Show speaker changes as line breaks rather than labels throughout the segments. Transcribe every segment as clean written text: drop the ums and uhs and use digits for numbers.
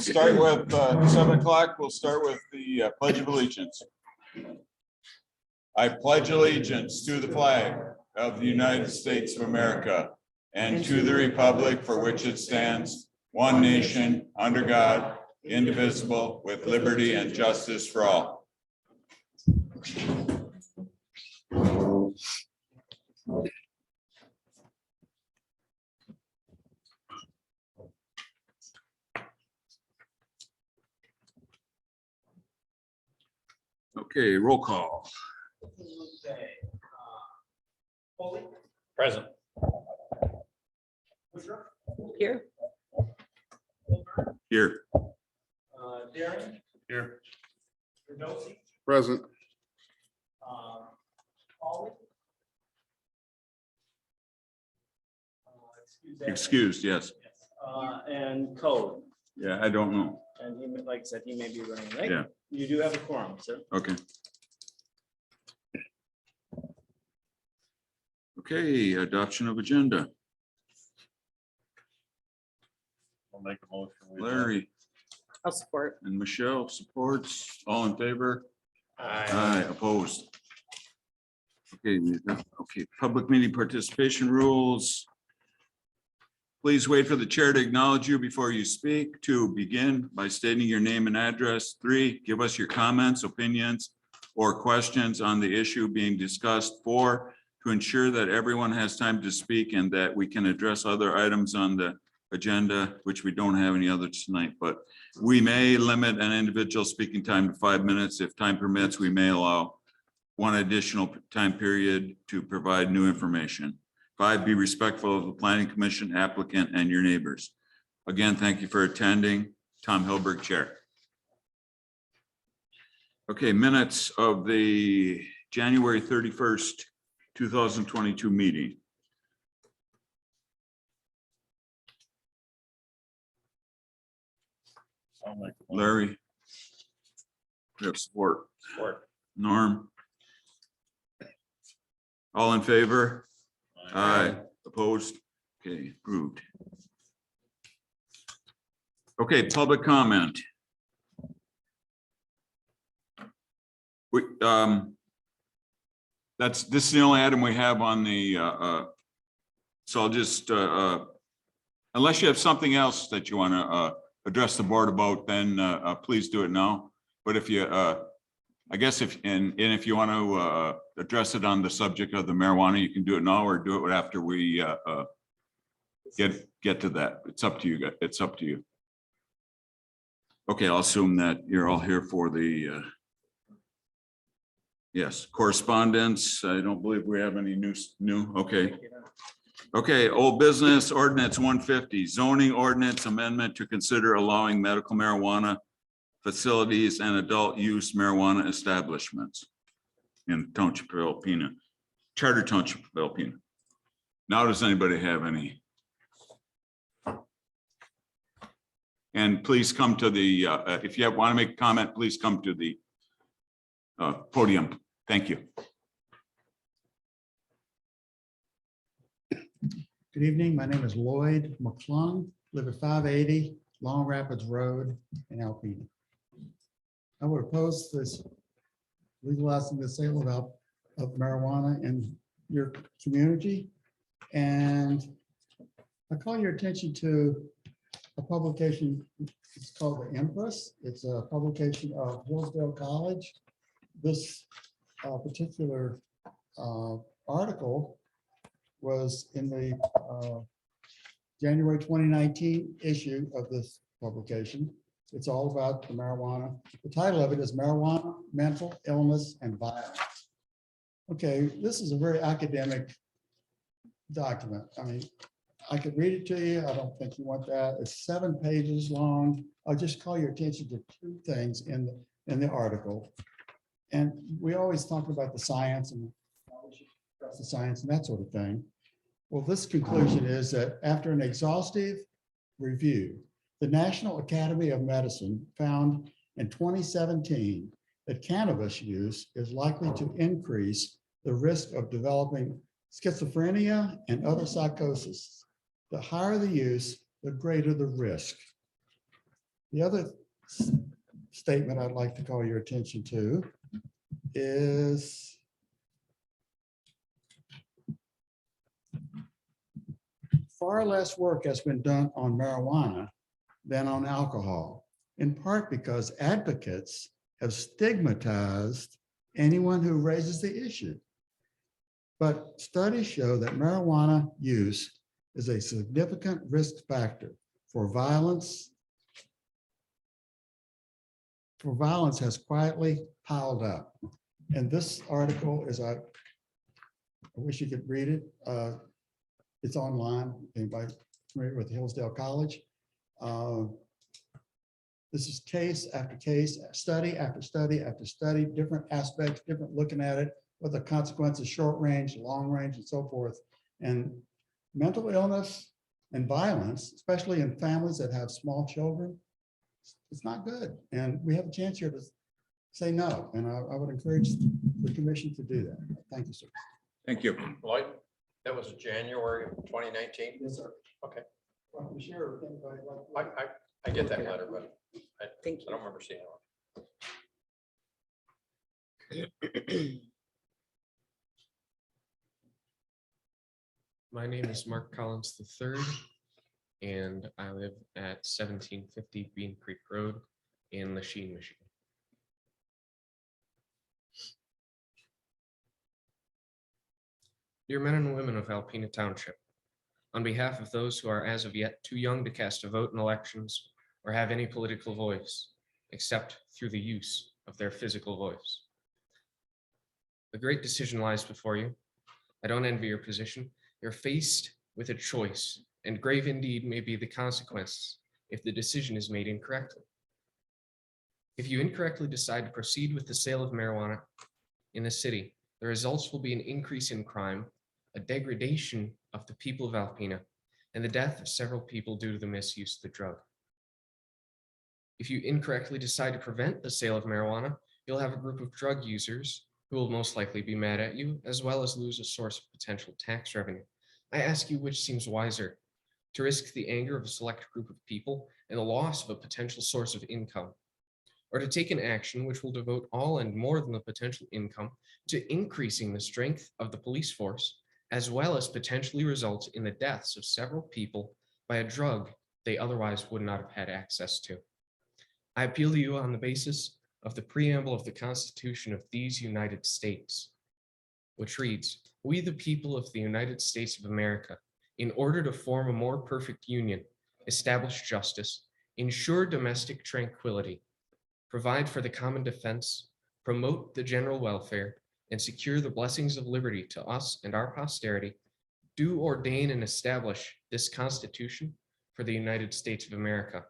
start with 7 o'clock. We'll start with the Pledge of Allegiance. I pledge allegiance to the flag of the United States of America and to the republic for which it stands, one nation, under God, indivisible, with liberty and justice for all. Okay, roll call.
Present.
Here.
Here.
Darren.
Here.
Verdosi.
Present.
Pauly.
Excused, yes.
And Code.
Yeah, I don't know.
And he, like I said, he may be running late.
Yeah.
You do have a quorum, sir.
Okay. Okay, adoption of agenda.
I'll make a motion.
Larry
I'll support.
and Michelle supports. All in favor?
Aye.
Aye, opposed. Okay, public meeting participation rules. Please wait for the chair to acknowledge you before you speak. 2, begin by stating your name and address. 3, give us your comments, opinions, or questions on the issue being discussed. 4, to ensure that everyone has time to speak and that we can address other items on the agenda, which we don't have any others tonight, but we may limit an individual speaking time to 5 minutes. If time permits, we may allow one additional time period to provide new information. 5, be respectful of the planning commission, applicant, and your neighbors. Again, thank you for attending. Tom Hilberg, Chair. Okay, minutes of the January 31st, 2022 meeting.
I'll make a motion.
Larry. We have support.
Support.
Norm. All in favor? Aye. Opposed? Okay, approved. Okay, public comment. We, this is the only item we have on the, so I'll just, unless you have something else that you want to address the board about, then please do it now. But if you, I guess if, and if you want to address it on the subject of the marijuana, you can do it now or do it after we get to that. It's up to you guys. It's up to you. Okay, I'll assume that you're all here for the yes, correspondence. I don't believe we have any new. Okay. Okay, old business ordinance 150, zoning ordinance amendment to consider allowing medical marijuana facilities and adult use marijuana establishments in Township of Alpena, Charter Township of Alpena. Now, does anybody have any? And please come to the, if you want to make a comment, please come to the podium. Thank you.
Good evening. My name is Lloyd McClung, live at 580 Long Rapids Road in Alpena. I would oppose this legalizing the sale of marijuana in your community. And I call your attention to a publication. It's called The Empress. It's a publication of Hillsdale College. This particular article was in the January 2019 issue of this publication. It's all about the marijuana. The title of it is Marijuana, Mental Illness, and Violence. Okay, this is a very academic document. I mean, I could read it to you. I don't think you want that. It's 7 pages long. I'll just call your attention to 2 things in the article. And we always talk about the science and the science and that sort of thing. Well, this conclusion is that after an exhaustive review, the National Academy of Medicine found in 2017 that cannabis use is likely to increase the risk of developing schizophrenia and other psychosis. The higher the use, the greater the risk. The other statement I'd like to call your attention to is far less work has been done on marijuana than on alcohol, in part because advocates have stigmatized anyone who raises the issue. But studies show that marijuana use is a significant risk factor for violence. Has quietly piled up. And this article is, I wish you could read it. It's online. Anybody familiar with Hillsdale College? This is case after case, study after study after study, different aspects, different looking at it, what the consequences, short range, long range, and so forth. And mental illness and violence, especially in families that have small children, it's not good. And we have a chance here to say no. And I would encourage the commission to do that. Thank you, sir.
Thank you.
Lloyd, that was January of 2019.
Yes, sir.
Okay.
Well, sure, if anybody like-
I get that letter, but
Thank
I
you.
don't remember seeing it.
My name is Mark Collins III, and I live at 1750 Bean Creek Road in Lachine, Michigan. Dear men and women of Alpena Township, on behalf of those who are as of yet too young to cast a vote in elections or have any political voice, except through the use of their physical voice. A great decision lies before you. I don't envy your position. You're faced with a choice, and grave indeed may be the consequences if the decision is made incorrectly. If you incorrectly decide to proceed with the sale of marijuana in the city, the results will be an increase in crime, a degradation of the people of Alpena, and the death of several people due to the misuse of the drug. If you incorrectly decide to prevent the sale of marijuana, you'll have a group of drug users who will most likely be mad at you, as well as lose a source of potential tax revenue. I ask you which seems wiser, to risk the anger of a select group of people and the loss of a potential source of income, or to take an action which will devote all and more than the potential income to increasing the strength of the police force, as well as potentially result in the deaths of several people by a drug they otherwise would not have had access to. I appeal to you on the basis of the preamble of the Constitution of these United States, which reads, "We, the people of the United States of America, in order to form a more perfect union, establish justice, ensure domestic tranquility, provide for the common defense, promote the general welfare, and secure the blessings of liberty to us and our posterity, do ordain and establish this Constitution for the United States of America."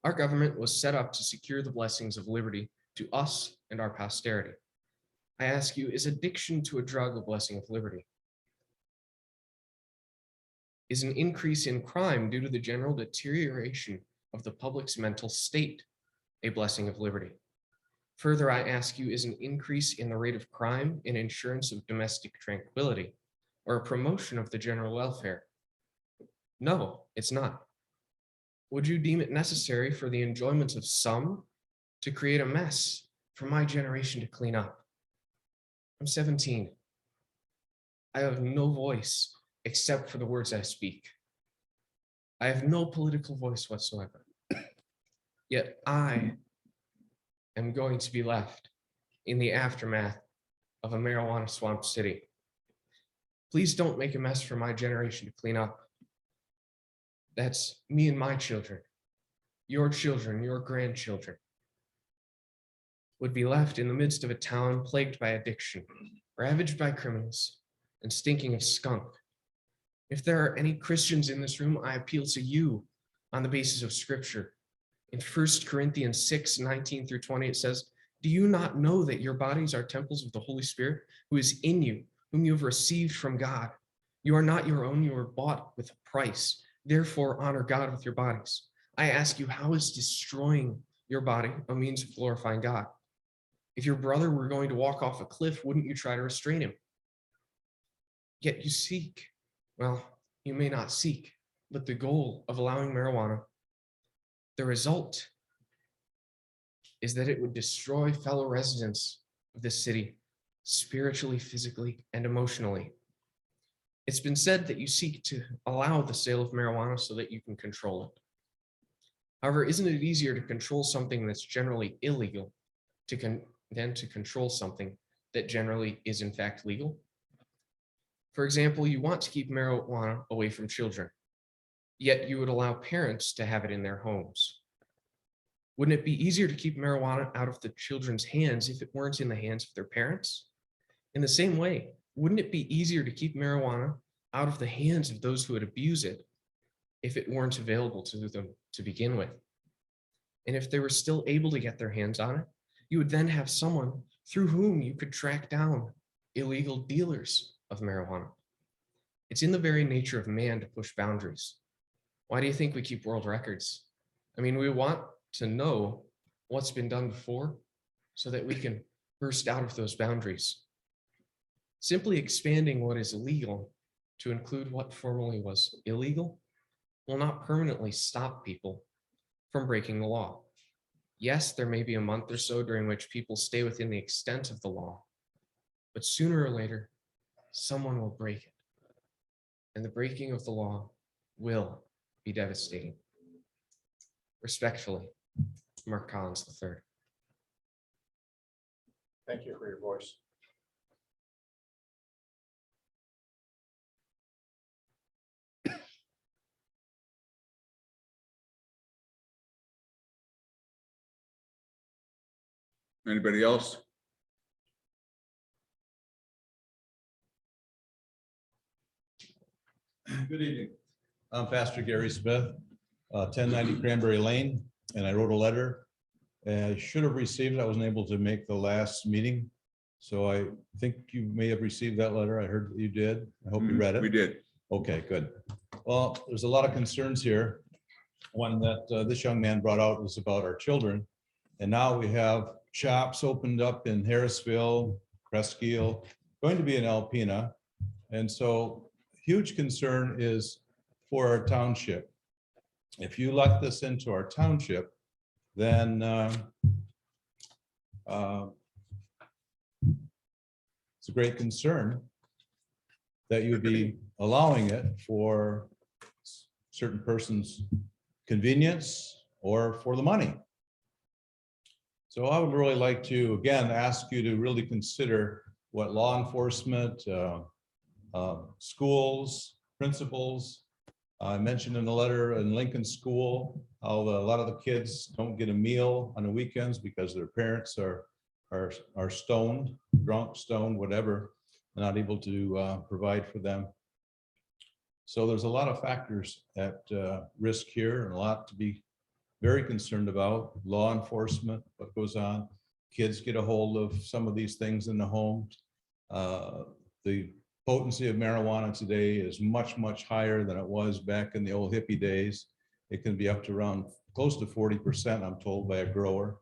Our government was set up to secure the blessings of liberty to us and our posterity. I ask you, is addiction to a drug a blessing of liberty? Is an increase in crime due to the general deterioration of the public's mental state a blessing of liberty? Further, I ask you, is an increase in the rate of crime an insurance of domestic tranquility or a promotion of the general welfare? No, it's not. Would you deem it necessary for the enjoyment of some to create a mess for my generation to clean up? I'm 17. I have no voice except for the words I speak. I have no political voice whatsoever. Yet I am going to be left in the aftermath of a marijuana swamp city. Please don't make a mess for my generation to clean up. That's me and my children, your grandchildren, would be left in the midst of a town plagued by addiction, ravaged by criminals, and stinking of skunk. If there are any Christians in this room, I appeal to you on the basis of Scripture. In 1 Corinthians 6:19 through 20, it says, "Do you not know that your bodies are temples of the Holy Spirit, who is in you, whom you have received from God? You are not your own, you were bought with a price. Therefore, honor God with your bodies." I ask you, how is destroying your body a means of glorifying God? If your brother were going to walk off a cliff, wouldn't you try to restrain him? Yet you seek, well, you may not seek, but the goal of allowing marijuana The result is that it would destroy fellow residents of this city spiritually, physically, and emotionally. It's been said that you seek to allow the sale of marijuana so that you can control it. However, isn't it easier to control something that's generally illegal than to control something that generally is in fact legal? For example, you want to keep marijuana away from children, yet you would allow parents to have it in their homes. Wouldn't it be easier to keep marijuana out of the children's hands if it weren't in the hands of their parents? In the same way, wouldn't it be easier to keep marijuana out of the hands of those who would abuse it if it weren't available to them to begin with? And if they were still able to get their hands on it, you would then have someone through whom you could track down illegal dealers of marijuana. It's in the very nature of man to push boundaries. Why do you think we keep world records? I mean, we want to know what's been done before so that we can burst out of those boundaries. Simply expanding what is illegal to include what formerly was illegal will not permanently stop people from breaking the law. Yes, there may be a month or so during which people stay within the extent of the law, but sooner or later, someone will break it. And the breaking of the law will be devastating. Respectfully, Mark Collins III.
Thank you for your voice.
Anybody else?
Good evening. I'm Pastor Gary Smith, 1090 Cranberry Lane, and I wrote a letter. I should have received it. I wasn't able to make the last meeting. So I think you may have received that letter. I heard that you did. I hope you read it.
We did.
Okay, good. Well, there's a lot of concerns here. One that this young man brought out was about our children. And now we have shops opened up in Harrisville, Presqu'île, going to be in Alpena. And so huge concern is for our township. If you let this into our township, then it's a great concern that you would be allowing it for certain persons' convenience or for the money. So I would really like to, again, ask you to really consider what law enforcement, schools, principals. I mentioned in the letter in Lincoln School, how a lot of the kids don't get a meal on the weekends because their parents are stoned, drunk, stoned, whatever, not able to provide for them. So there's a lot of factors at risk here and a lot to be very concerned about. Law enforcement, what goes on. Kids get a hold of some of these things in the homes. The potency of marijuana today is much, much higher than it was back in the old hippie days. It can be up to around close to 40%, I'm told, by a grower.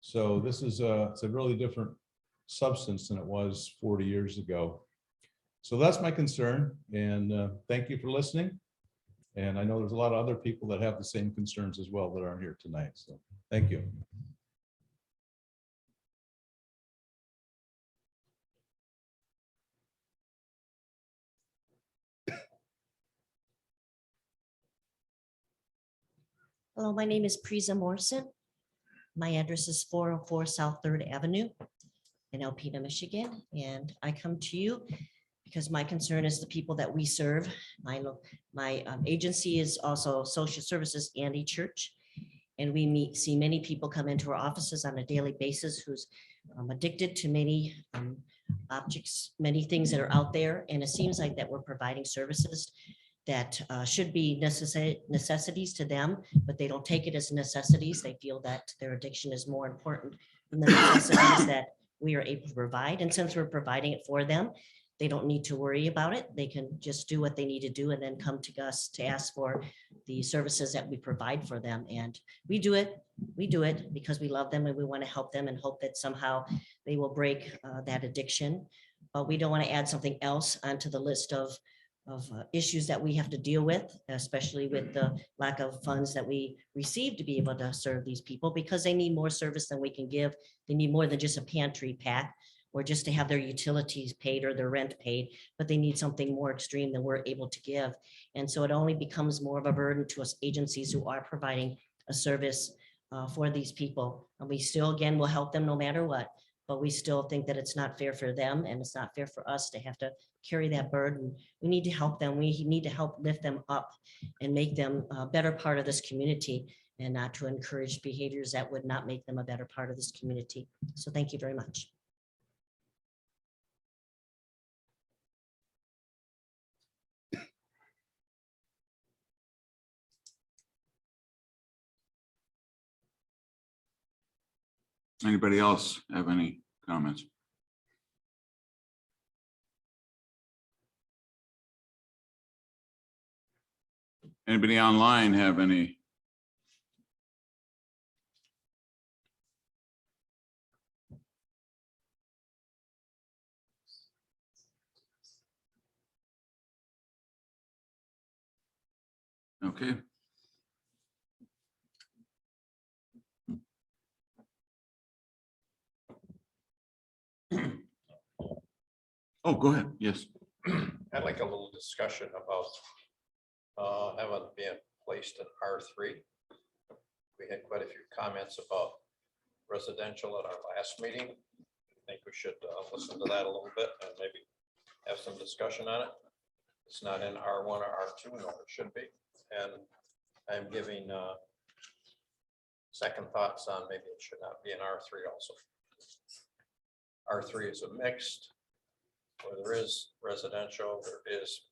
So this is it's a really different substance than it was 40 years ago. So that's my concern, and thank you for listening. And I know there's a lot of other people that have the same concerns as well that aren't here tonight. So thank you.
Hello, my name is Priza Morrison. My address is 404 South 3rd Avenue in Alpena, Michigan. And I come to you because my concern is the people that we serve. My agency is also social services and a church. And we see many people come into our offices on a daily basis who's addicted to many objects, many things that are out there. And it seems like that we're providing services that should be necessities to them, but they don't take it as necessities. They feel that their addiction is more important than the necessities that we are able to provide. And since we're providing it for them, they don't need to worry about it. They can just do what they need to do and then come to us to ask for the services that we provide for them. And we do it because we love them and we want to help them and hope that somehow they will break that addiction. But we don't want to add something else onto the list of issues that we have to deal with, especially with the lack of funds that we receive to be able to serve these people, because they need more service than we can give. They need more than just a pantry pack or just to have their utilities paid or their rent paid, but they need something more extreme than we're able to give. And so it only becomes more of a burden to us agencies who are providing a service for these people. And we still, again, will help them no matter what, but we still think that it's not fair for them and it's not fair for us to have to carry that burden. We need to help them. We need to help lift them up and make them a better part of this community, and not to encourage behaviors that would not make them a better part of this community. So thank you very much.
Anybody else have any comments? Anybody online have any? Okay. Oh, go ahead. Yes.
I'd like a little discussion about having been placed in R3. We had quite a few comments about residential at our last meeting. I think we should listen to that a little bit and maybe have some discussion on it. It's not in R1 or R2, nor it should be. And I'm giving second thoughts on maybe it should not be in R3 also. R3 is a mixed, where there is residential, there is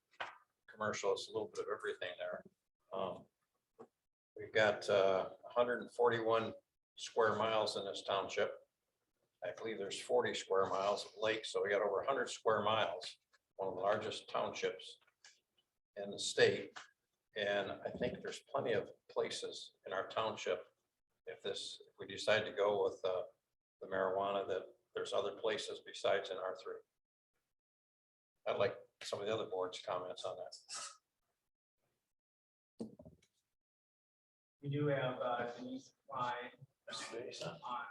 commercial, it's a little bit of everything there. We've got 141 square miles in this township. I believe there's 40 square miles of lake, so we got over 100 square miles, one of the largest townships in the state. And I think there's plenty of places in our township, if we decide to go with the marijuana, that there's other places besides in R3. I'd like some of the other boards' comments on that.
We do have Denise Klein on.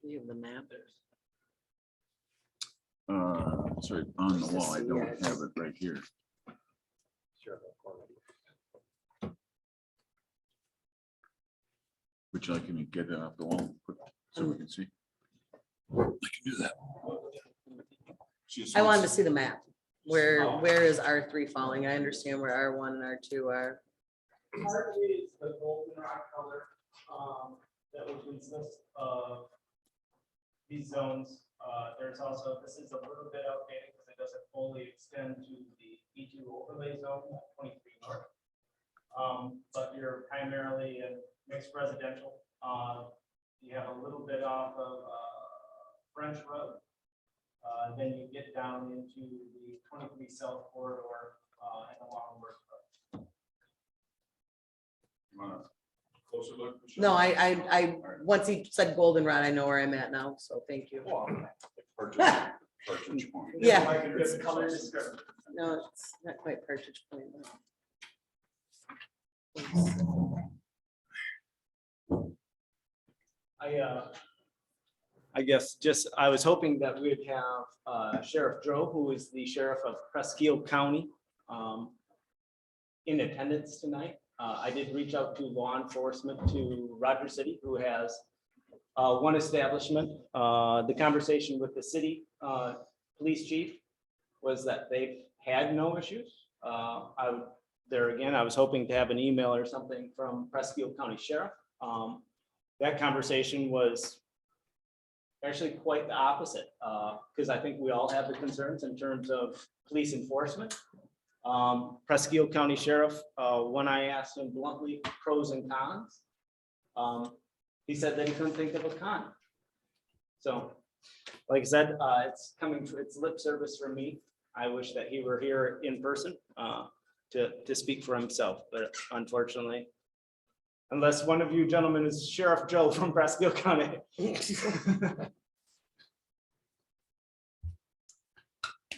You have the map.
Sorry, on the wall. I don't have it right here.
Sure.
Would you like me to get it off the wall quick so we can see? I can do that.
I wanted to see the map. Where is R3 falling? I understand where R1 and R2 are.
Part is the goldenrod color that would consist of these zones. There's also, this is a little bit outdated because it doesn't fully extend to the E2 overlay zone, 23 north. But you're primarily in mixed residential. You have a little bit off of French Road. Then you get down into the 23 South corridor and along Worth Road.
Closer look?
No, I once he said goldenrod, I know where I'm at now, so thank you.
Partridge Point.
Yeah.
I can get color description.
No, it's not quite Partridge Point.
I guess I was hoping that we would have Sheriff Joe, who is the sheriff of Presque County, in attendance tonight. I did reach out to law enforcement to Roger City, who has one establishment. The conversation with the city police chief was that they've had no issues. I was hoping to have an email or something from Presque County Sheriff. That conversation was actually quite the opposite, because I think we all have the concerns in terms of police enforcement. Presque County Sheriff, when I asked him bluntly pros and cons, he said that he couldn't think of a con. So, like I said, it's lip service from me. I wish that he were here in person to speak for himself, but unfortunately, unless one of you gentlemen is Sheriff Joe from Presque County.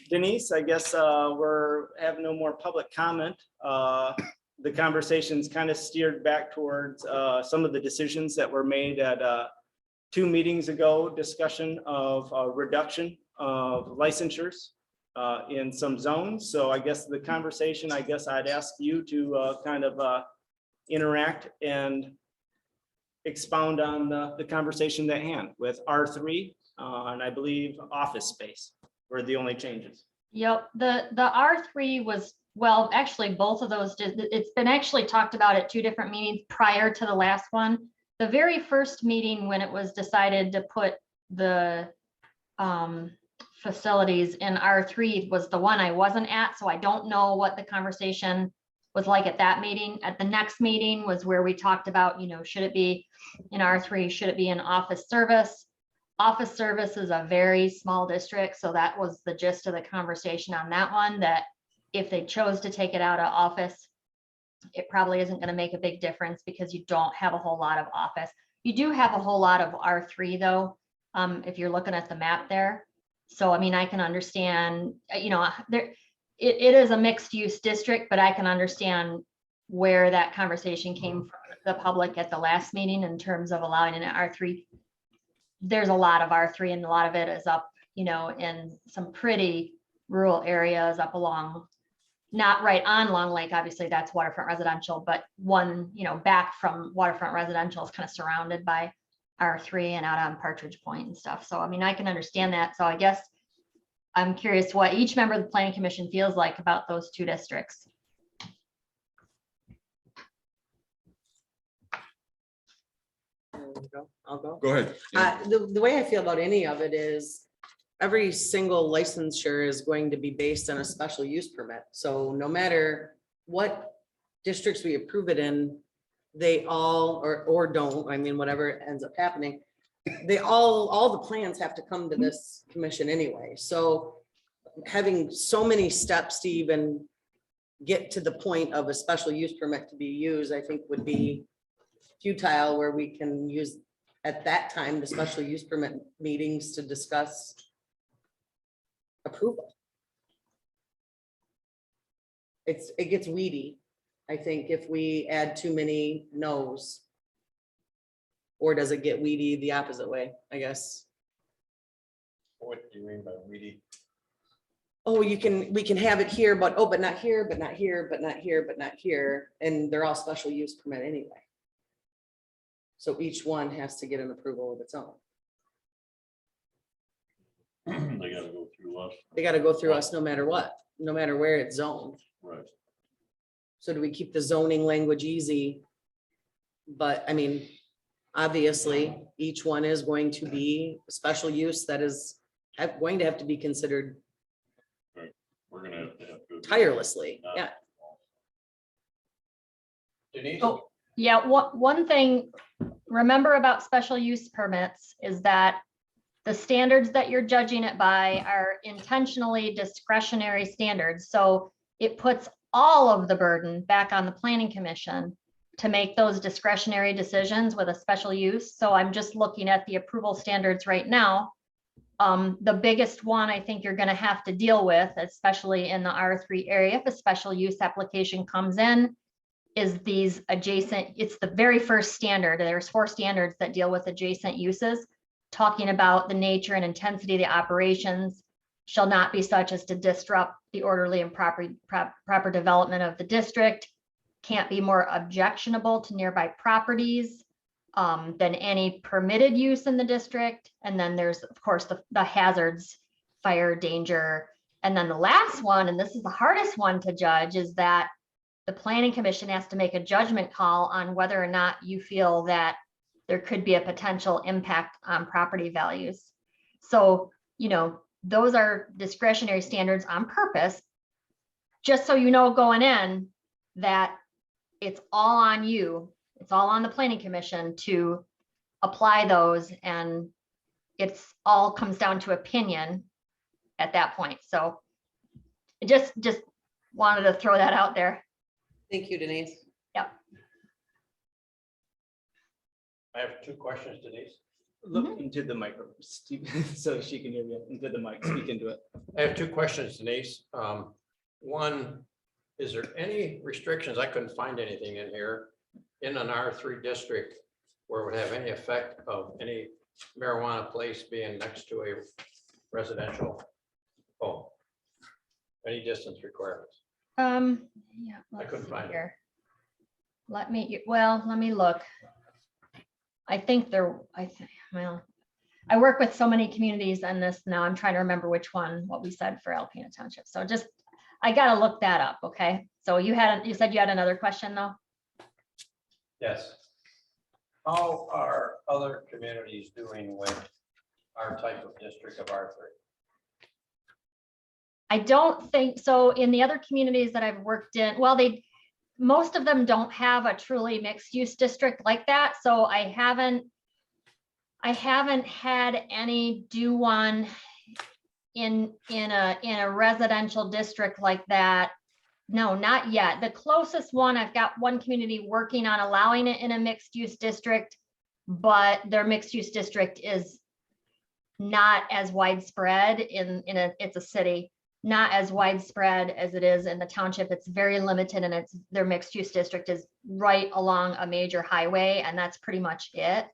Denise, I guess we're have no more public comment. The conversation's kind of steered back towards some of the decisions that were made at 2 meetings ago, discussion of reduction of licensures in some zones. So I guess the conversation, I guess I'd ask you to kind of interact and expound on the conversation at hand with R3 and I believe office space were the only changes.
Yep, the R3 was, well, actually, both of those it's been actually talked about at 2 different meetings prior to the last one. The very first meeting when it was decided to put the facilities in R3 was the one I wasn't at, so I don't know what the conversation was like at that meeting. At the next meeting was where we talked about, you know, should it be in R3, should it be in office service? Office service is a very small district, so that was the gist of the conversation on that one, that if they chose to take it out of office, it probably isn't going to make a big difference because you don't have a whole lot of office. You do have a whole lot of R3 though, if you're looking at the map there. So, I mean, I can understand, you know, it is a mixed use district, but I can understand where that conversation came from the public at the last meeting in terms of allowing an R3. There's a lot of R3 and a lot of it is up, you know, in some pretty rural areas up along, not right on Long Lake, obviously that's waterfront residential, but one, you know, back from waterfront residential is kind of surrounded by R3 and out on Partridge Point and stuff. So, I mean, I can understand that. So I guess I'm curious what each member of the planning commission feels like about those 2 districts.
I'll go.
Go ahead.
The way I feel about any of it is every single licensure is going to be based on a special use permit. So no matter what districts we approve it in, they all, or don't, I mean, whatever ends up happening, they all the plans have to come to this commission anyway. So having so many steps to even get to the point of a special use permit to be used, I think would be futile, where we can use at that time the special use permit meetings to discuss approval. It gets weedy, I think, if we add too many no's. Or does it get weedy the opposite way, I guess?
What do you mean by weedy?
Oh, we can have it here, but oh, but not here, but not here, but not here, but not here, and they're all special use permit anyway. So each one has to get an approval of its own.
They gotta go through us.
They got to go through us no matter what, no matter where it's zoned.
Right.
So do we keep the zoning language easy? But I mean, obviously, each one is going to be a special use that is going to have to be considered
We're gonna have to.
tirelessly. Yeah.
Denise?
Oh, yeah, one thing, remember about special use permits is that the standards that you're judging it by are intentionally discretionary standards. So it puts all of the burden back on the planning commission to make those discretionary decisions with a special use. So I'm just looking at the approval standards right now. The biggest one I think you're going to have to deal with, especially in the R3 area, if a special use application comes in, is these adjacent, it's the very first standard. There's 4 standards that deal with adjacent uses, talking about the nature and intensity of the operations shall not be such as to disrupt the orderly and proper development of the district, can't be more objectionable to nearby properties than any permitted use in the district. And then there's, of course, the hazards, fire, danger. And then the last one, and this is the hardest one to judge, is that the planning commission has to make a judgment call on whether or not you feel that there could be a potential impact on property values. So, you know, those are discretionary standards on purpose, just so you know going in that it's all on you. It's all on the planning commission to apply those, and it's all comes down to opinion at that point. So just wanted to throw that out there.
Thank you, Denise.
Yep.
I have 2 questions, Denise.
Look into the micro, so she can hear you into the mic, speak into it.
I have two questions, Denise. One, is there any restrictions? I couldn't find anything in here in an R3 district where it would have any effect of any marijuana place being next to a residential home. Any distance requirements?
Yeah.
I
let's
couldn't
see
find it.
here. Let me look. I think well, I work with so many communities on this now. I'm trying to remember which one, what we said for Alpena Township. So just, I gotta look that up, okay? So you said you had another question though?
Yes. How are other communities doing with our type of district of R3?
I don't think, so in the other communities that I've worked in, well, most of them don't have a truly mixed use district like that. So I haven't had any do one in a residential district like that. No, not yet. The closest one, I've got one community working on allowing it in a mixed use district, but their mixed use district is not as widespread it's a city, not as widespread as it is in the township. It's very limited, and their mixed use district is right along a major highway, and that's pretty much it.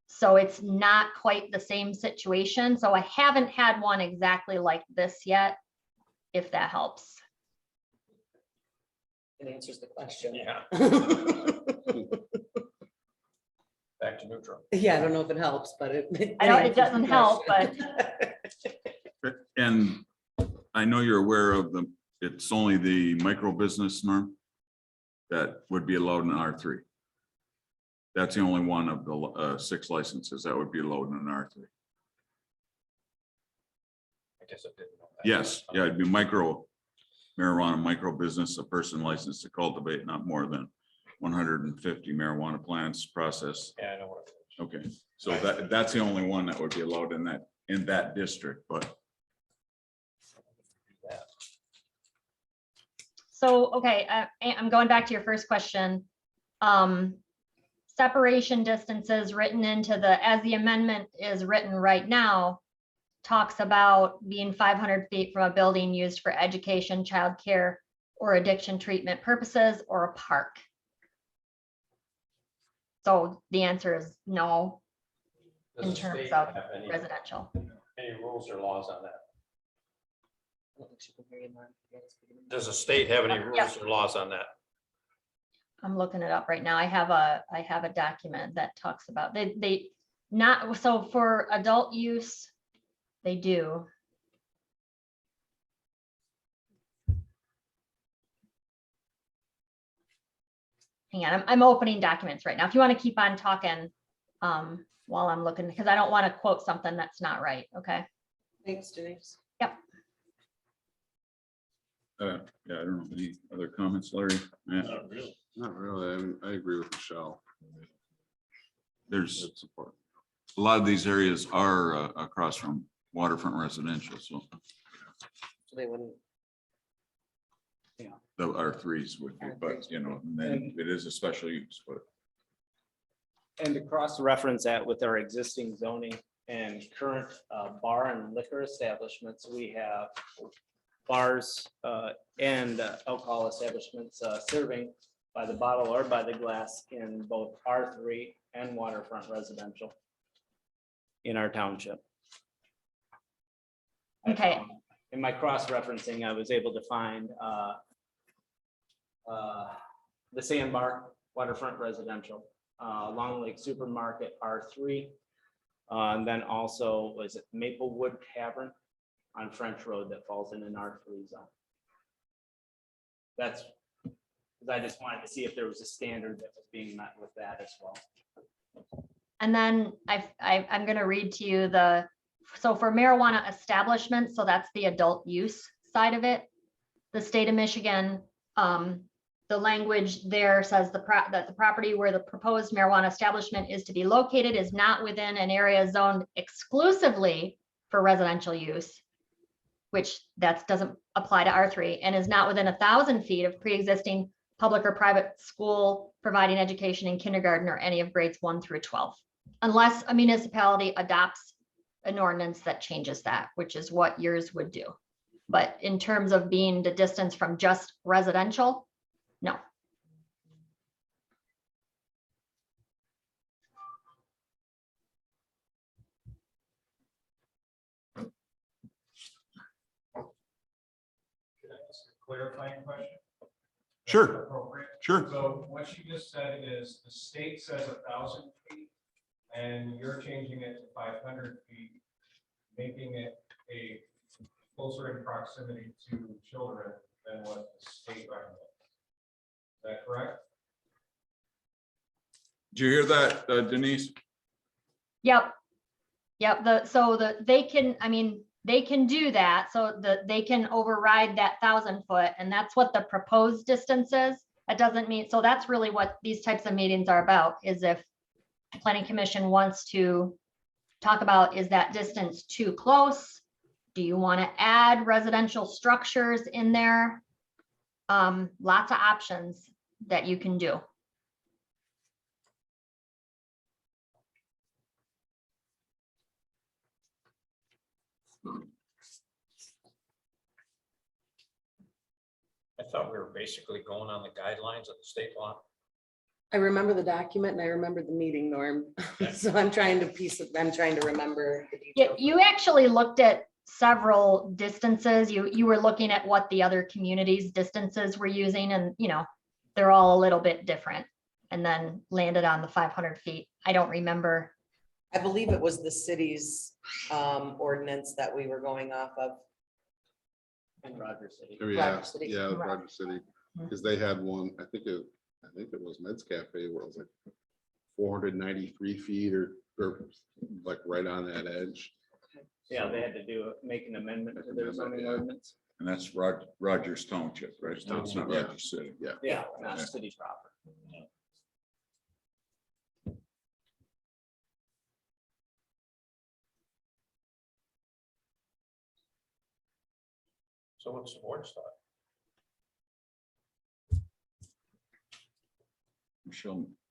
So it's not quite the same situation. So I haven't had one exactly like this yet, if that helps.
It answers the question.
Yeah, back to neutral.
Yeah, I don't know if it helps, but it.
I know it
answers the
doesn't help,
question.
And I know you're aware of it's only the micro business, Norm, that would be allowed in R3. That's the only one of the 6 licenses that would be allowed in an R3.
I guess I didn't know that.
Yes, yeah, it'd be micro marijuana, micro business, a person licensed to cultivate not more than 150 marijuana plants process.
Yeah, I know what it is.
Okay, so that's the only one that would be allowed in that district, but
So, okay, I'm going back to your first question. Separation distances written into as the amendment is written right now, talks about being 500 feet from a building used for education, childcare, or addiction treatment purposes, or a park. So the answer is no
Does
in
the
terms
state
of
have any
residential.
rules or laws on that?
I don't think she can hear you, Mark.
Does the state have any
Yeah.
rules or laws on that?
I'm looking it up right now. I have a document that talks about they not, so for adult use, they do. Hang on, I'm opening documents right now. If you want to keep on talking while I'm looking, because I don't want to quote something that's not right. Okay.
Thanks, Denise.
yeah, I don't know. Any other comments, Larry? Yeah,
Not really.
Not really. I agree with Michelle.
there's
Good support.
a lot of these areas are across from waterfront residential, so
So they wouldn't.
the R3s would be, but you know, and then it is a special use, but
And to cross-reference that with our existing zoning and current bar and liquor establishments, we have bars and alcohol establishments serving by the bottle or by the glass in both R3 and waterfront residential in our township.
Okay.
In my cross-referencing, I was able to find the Sandbar waterfront residential, Long Lake Supermarket R3, and then also was it Maplewood Tavern on French Road that falls in an R3 zone. That's because I just wanted to see if there was a standard that was being met with that as well.
And then I'm going to read to you so for marijuana establishments, so that's the adult use side of it. The state of Michigan, the language there says that the property where the proposed marijuana establishment is to be located is not within an area zoned exclusively for residential use, which that doesn't apply to R3, and is not within 1,000 feet of pre-existing public or private school providing education in kindergarten or any of grades 1 through 12. unless a municipality adopts an ordinance that changes that, which is what yours would do. But in terms of being the distance from just residential, no.
Could I ask a clarifying question?
Sure.
Appropriate.
Sure.
So what you just said is the state says 1,000 feet and you're changing it to 500 feet, making it a closer in proximity to children than what the state recommends. Is that correct?
Did you hear that, Denise?
Yep. Yep, they can, I mean, they can do that, so they can override that 1,000 foot, and that's what the proposed distance is. That doesn't mean, so that's really what these types of meetings are about, is if the planning commission wants to talk about, is that distance too close? Do you want to add residential structures in there? Lots of options that you can do.
I thought we were basically going on the guidelines of the state law.
I remember the document and I remember the meeting, Norm. So I'm trying to remember the
Yeah,
details.
you actually looked at several distances. You were looking at what the other communities' distances were using, and they're all a little bit different, and then landed on the 500 feet. I don't remember.
I believe it was the city's ordinance that we were going off of.
In Rogers City.
Yeah,
Rogers City.
yeah,
Right.
Rogers City, because they had one, I think it was Med's Cafe where it was like 493 feet or like right on that edge.
Yeah, they had to make an amendment to their zoning
Yeah.
ordinance.
And that's Rogers Township, right? It's not
Yeah.
Rogers City.
Yeah.
Yeah, not city proper.
So what's the board's thought?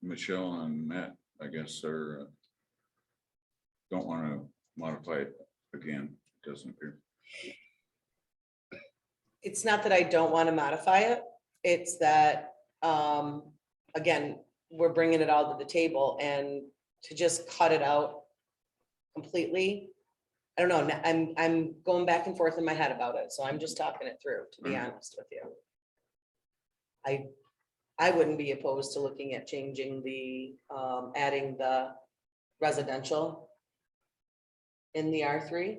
Michelle and Matt, I guess, are don't want to modify it again, doesn't appear.
It's not that I don't want to modify it. It's that, again, we're bringing it all to the table, and to just cut it out completely. I don't know. I'm going back and forth in my head about it. So I'm just talking it through, to be honest with you. I wouldn't be opposed to looking at changing the, adding the residential in the R3,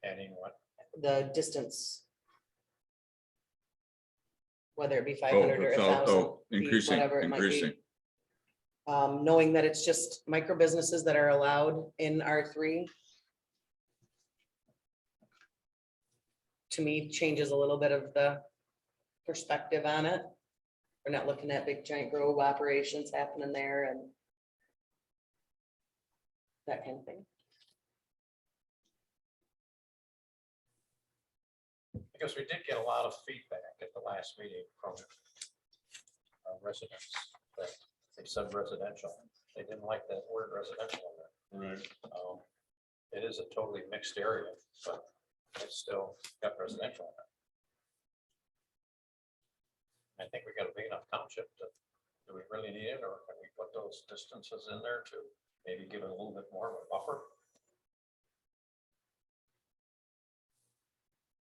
Adding what?
the distance. Whether it be 500 or 1,000.
Increasing,
whatever it might be.
increasing.
Knowing that it's just micro businesses that are allowed in R3. To me, changes a little bit of the perspective on it. We're not looking at big giant grove operations happening there and that kind of thing.
Because we did get a lot of feedback at the last meeting from residents that they said residential. They didn't like that word residential in there.
Right.
It is a totally mixed area, but it's still got residential in it. I think we got a big enough township to, do we really need it, or can we put those distances in there to maybe give it a little bit more of a buffer?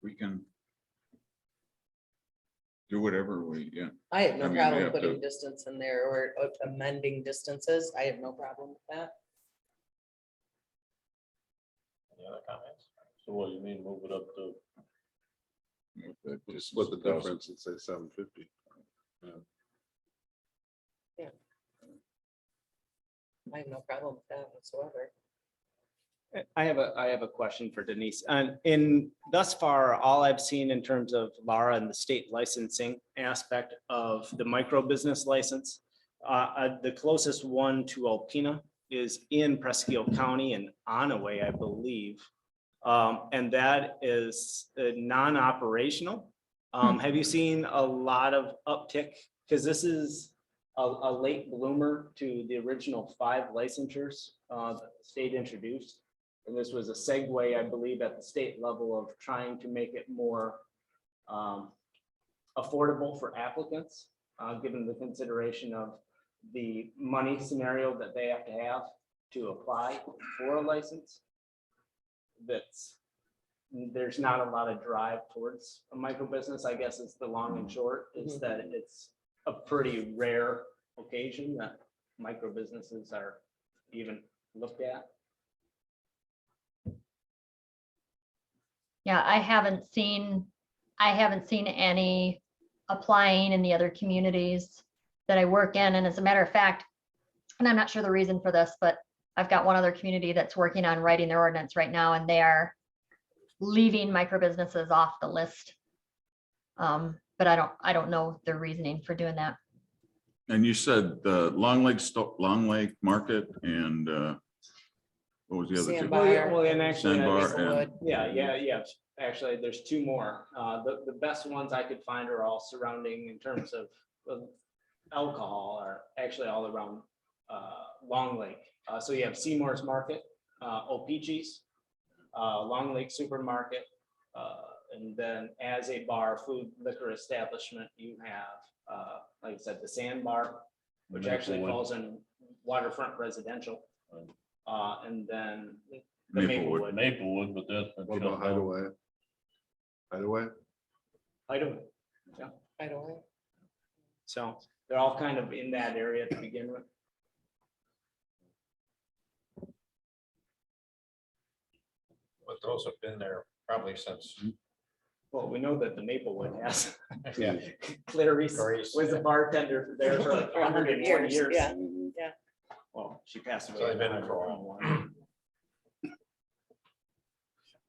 We can do whatever
I have no
I mean, we
problem
have
putting
to-
distance in there or amending distances. I have no problem with that.
Any other comments?
So what do you mean, move it up to?
Split the difference and say 750.
I have no problem with that whatsoever.
I have a question for Denise. And in thus far, all I've seen in terms of Laura and the state licensing aspect of the micro business license, the closest one to Alpena is in Presque Isle County and Onaway, I believe. And that is non-operational. Have you seen a lot of uptick? Because this is a late bloomer to the original 5 licensures that the state introduced. And this was a segue, I believe, at the state level of trying to make it more affordable for applicants, given the consideration of the money scenario that they have to apply for a license. There's not a lot of drive towards a micro business, I guess is the long and short, is that it's a pretty rare occasion that micro businesses are even looked at.
Yeah, I haven't seen any applying in the other communities that I work in. And as a matter of fact, and I'm not sure the reason for this, but I've got one other community that's working on writing their ordinance right now, and they are leaving micro businesses off the list. But I don't know their reasoning for doing that.
And you said the Long Lake Market and what was the other two?
Sandbar.
Well, and actually,
Sandbar and-
Maplewood.
yeah. Actually, there's 2 more. The best ones I could find are all surrounding in terms of alcohol are actually all around Long Lake. So you have Seymour's Market, O-Pee-Chee's, Long Lake Supermarket, and then as a bar, food, liquor establishment, you have, like I said, the Sandbar, which actually
Maplewood.
falls in waterfront residential. And then the
Maplewood.
Maplewood.
Maplewood, but that's. been
What
shut
about
down.
Hideaway? Hideaway?
I don't,
I don't know.
so they're all kind of in that area to begin with.
But those have been there probably since.
Well, we know that the Maplewood has.
Yeah.
Clarice
Clarice.
was a bartender there for like 101
Years,
years.
yeah.
Well, she passed away.
So they've been
in
there for a while.
101.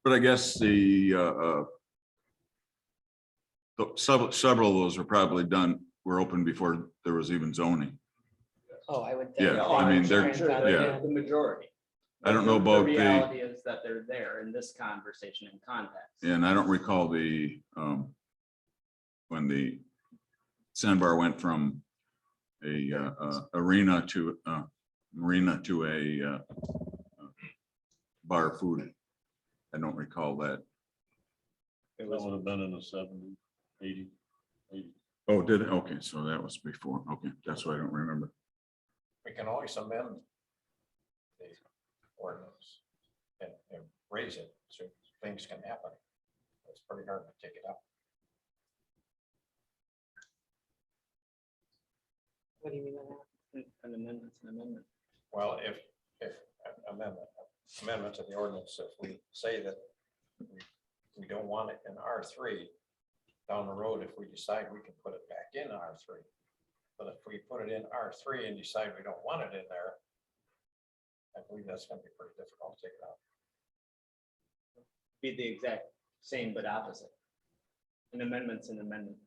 But I guess several of those were probably were open before there was even zoning.
Oh, I would think.
Yeah,
Oh,
I mean,
I'm sure
they're- yeah.
The majority.
I don't know about the-
reality is that they're there in this conversation and context.
And I don't recall when the Sandbar went from a arena to marina to a bar food. I don't recall that.
It
That
was
would have been in the 70s, 80.
Oh, did it? Okay, so that was before. Okay, that's why I don't remember.
We can always amend the ordinance and raise it, so things can happen. It's pretty hard to take it up.
What do you mean by that?
an amendment.
Well, if amendment to the ordinance, if we say that we don't want it in R3, down the road, if we decide we can put it back in R3. But if we put it in R3 and decide we don't want it in there, I believe that's gonna be pretty difficult to take it out.
Be the exact same but opposite. An amendment's an amendment.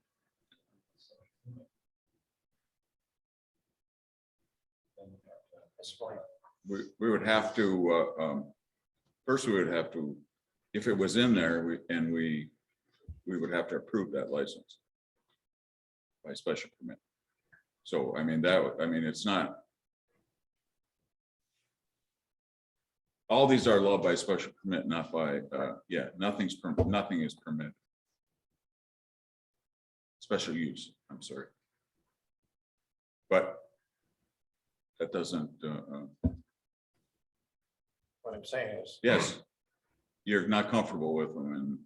Explain.
We would have to, first we would have to, if it was in there, we would have to approve that license by special permit. So, I mean, it's not. All these are allowed by special permit, not by, nothing is permitted. Special use, I'm sorry. But that doesn't,
What I'm saying is,
yes, you're not comfortable with them and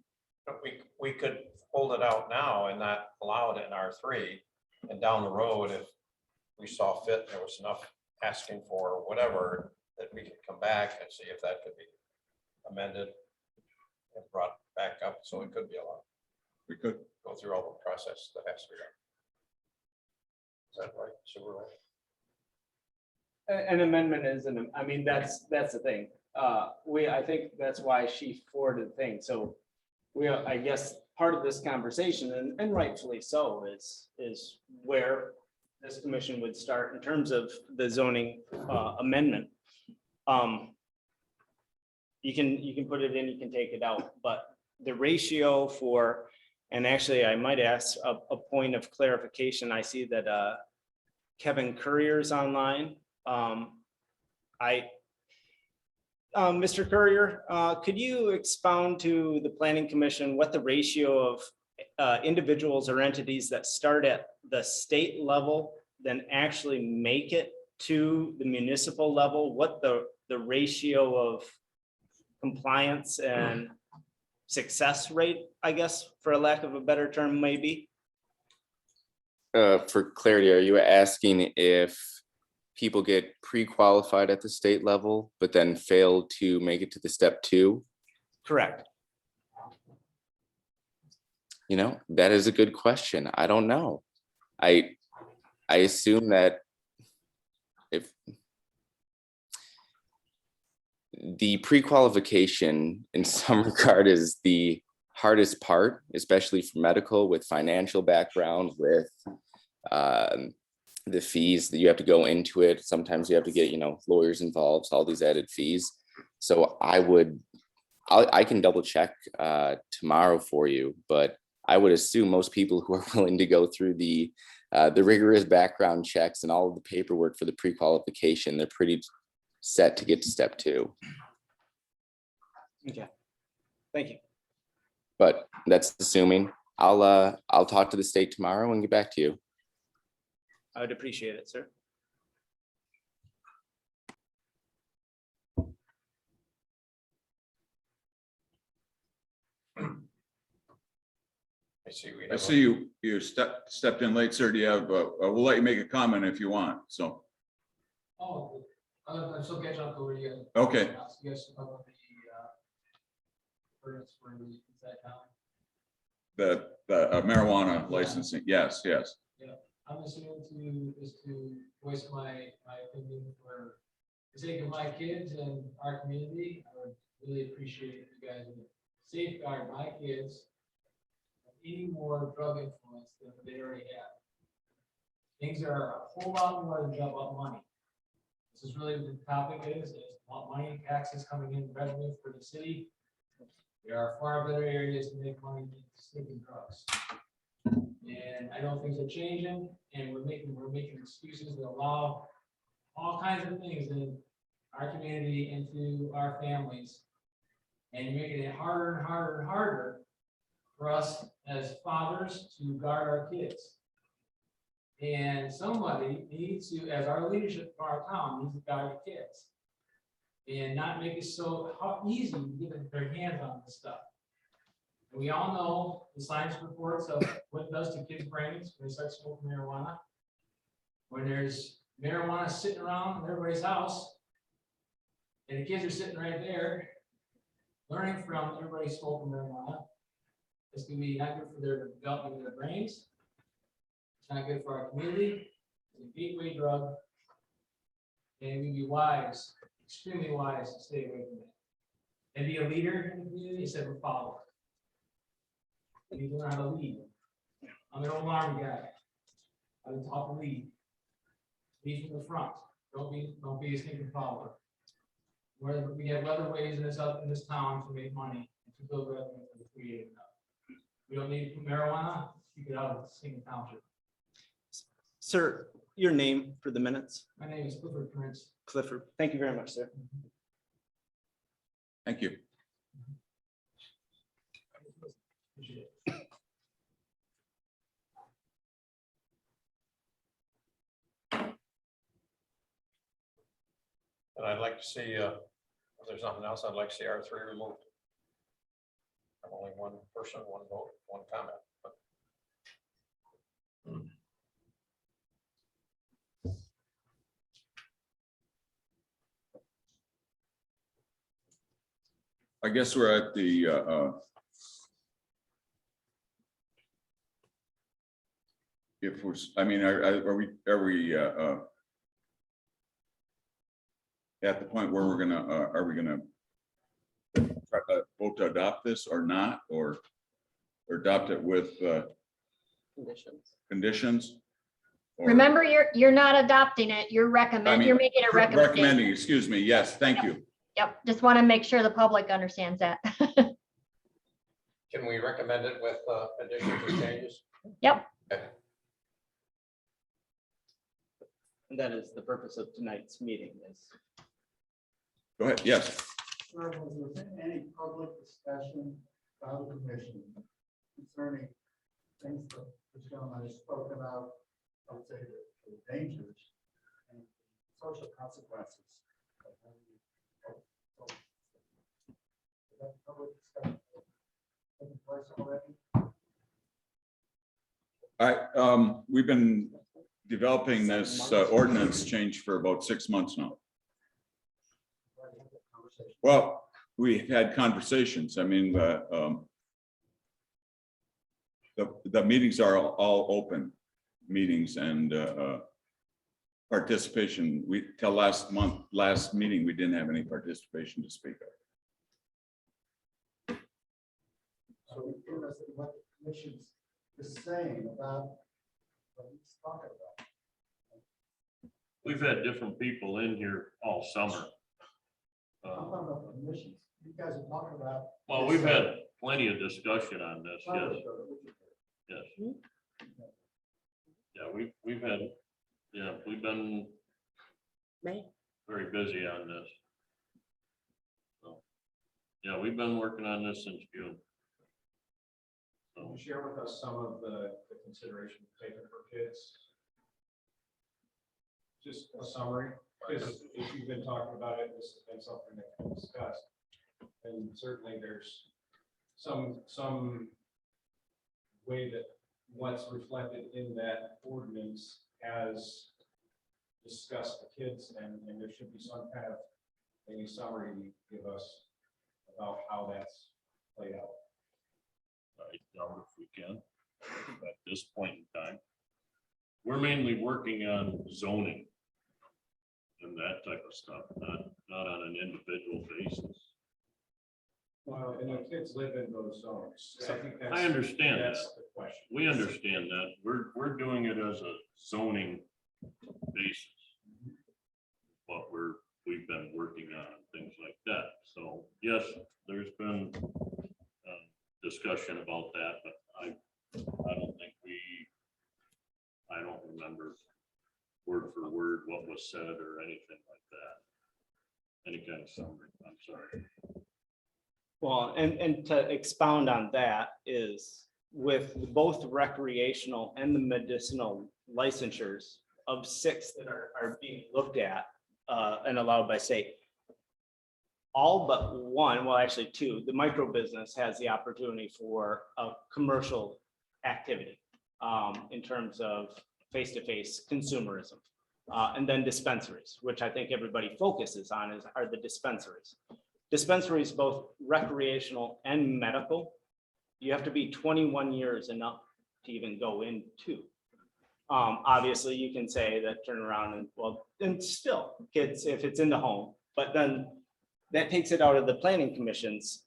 we could hold it out now and not allow it in R3. And down the road, if we saw fit, there was enough asking for or whatever, that we could come back and see if that could be amended and brought back up, so it could be allowed.
we could.
Go through all the process that has to be done. Is that right? So we're right.
An amendment is I mean, that's the thing. I think that's why she forwarded the thing. So I guess part of this conversation, and rightfully so, is where this commission would start in terms of the zoning amendment. You can put it in, you can take it out, but the ratio for, and actually I might ask a point of clarification. I see that Kevin Courier's online. Mr. Courier, could you expound to the planning commission what the ratio of individuals or entities that start at the state level then actually make it to the municipal level? What the ratio of compliance and success rate, I guess, for a lack of a better term, maybe?
For clarity, are you asking if people get pre-qualified at the state level, but then fail to make it to the step 2?
Correct.
You know, that is a good question. I don't know. I assume that if the pre-qualification in some regard is the hardest part, especially for medical, with financial background, with the fees that you have to go into it. Sometimes you have to get, you know, lawyers involved, all these added fees. So I can double check tomorrow for you, but I would assume most people who are willing to go through the rigorous background checks and all of the paperwork for the pre-qualification, they're pretty set to get to step 2.
Okay. Thank you.
But that's assuming. I'll talk to the state tomorrow and get back to you.
I would appreciate it, sir.
I see you stepped in late, sir. Do you have, we'll let you make a comment if you want, so.
Oh, I'm still catching up to where you.
Okay.
Yes, about the ordinance for the inside town.
The marijuana licensing, yes.
I'm assuming to voice my opinion for the sake of my kids and our community. I would really appreciate if you guys would safeguard my kids from any more drug influence than they already have. Things are a whole lot more than just about money. This is really what the topic is. It's about money, taxes coming in, revenue for the city. There are far better areas to make money than sneaking drugs. And I know things are changing, and we're making excuses that allow all kinds of things in our community and to our families. And you're making it harder and harder and harder for us as fathers to guard our kids. And somebody needs to, as our leadership for our town, needs to guard the kids. And not make it so easy to get their hands on this stuff. And we all know the science reports of what it does to kids' brains when they start smoking marijuana. When there's marijuana sitting around in everybody's house, and the kids are sitting right there, learning from everybody smoking marijuana, it's gonna be not good for their development of their brains. It's not good for our community. It's a gateway drug. And we'd be wise, extremely wise, to stay away from it. And be a leader in the community instead of a follower. You need to learn how to lead. I'm an old army guy. I'm taught to lead. Lead from the front. Don't be a stinking follower. We have other ways in this town to make money and to build revenue for the creative. We don't need marijuana. Keep it out of the single township.
Sir, your name for the minutes?
My name is Clifford Prince.
Clifford. Thank you very much, sir.
Thank you.
Appreciate it.
And I'd like to see, if there's nothing else, I'd like to see R3 removed. I'm only one person, one vote, one comment. But
I guess we're at the, if we're, I mean, are we at the point where we're gonna, are we gonna try to vote to adopt this or not, or adopt it with conditions? Or-
Remember, you're not adopting it. You're you're making a recommendation.
Recommending, excuse me. Yes, thank you.
Yep, just want to make sure the public understands that.
can we recommend it with additions or changes?
Yep.
Okay.
And that is the purpose of tonight's meeting is.
Go ahead, yes.
Sir, was there any public discussion by the commission concerning things that this gentleman has spoken about, I would say the dangers and social consequences of having that public discussion taking place already?
We've been developing this ordinance change for about 6 months now. Well, we've had conversations. I mean, the meetings are all open meetings and participation. Till last meeting, we didn't have any participation to speak of.
So we give us what the commission's is saying about what he's talking about.
We've had different people in here all summer.
I'm talking about the commissions. You guys are talking about.
Well, we've had plenty of discussion on this, yes, yes. Yeah, we've been
May.
very busy on this. So, yeah, we've been working on this since June.
Can you share with us some of the consideration taken for kids? Just a summary, because if you've been talking about it, this has been something that can be discussed. And certainly there's some way that what's reflected in that ordinance has discussed the kids, and there should be some kind of maybe summary you give us about how that's played out.
I doubt if we can, at this point in time. We're mainly working on zoning and that type of stuff, not on an individual basis.
Well, and the kids live in those zones. So I think that's.
I understand that.
That's the question.
We understand that. We're doing it as a zoning basis. But we've been working on things like that. So yes, there's been discussion about that, but I don't remember word for word what was said or anything like that. Any kind of summary, I'm sorry.
Well, and to expound on that is with both recreational and the medicinal licensures of 6 that are being looked at and allowed by state. All but one, well, actually 2, the micro business has the opportunity for a commercial activity in terms of face-to-face consumerism. And then dispensaries, which I think everybody focuses on are the dispensaries. Dispensaries, both recreational and medical, you have to be 21 years and up to even go into. Obviously, you can say that turn around and, well, and still kids, if it's in the home, but then that takes it out of the planning commission's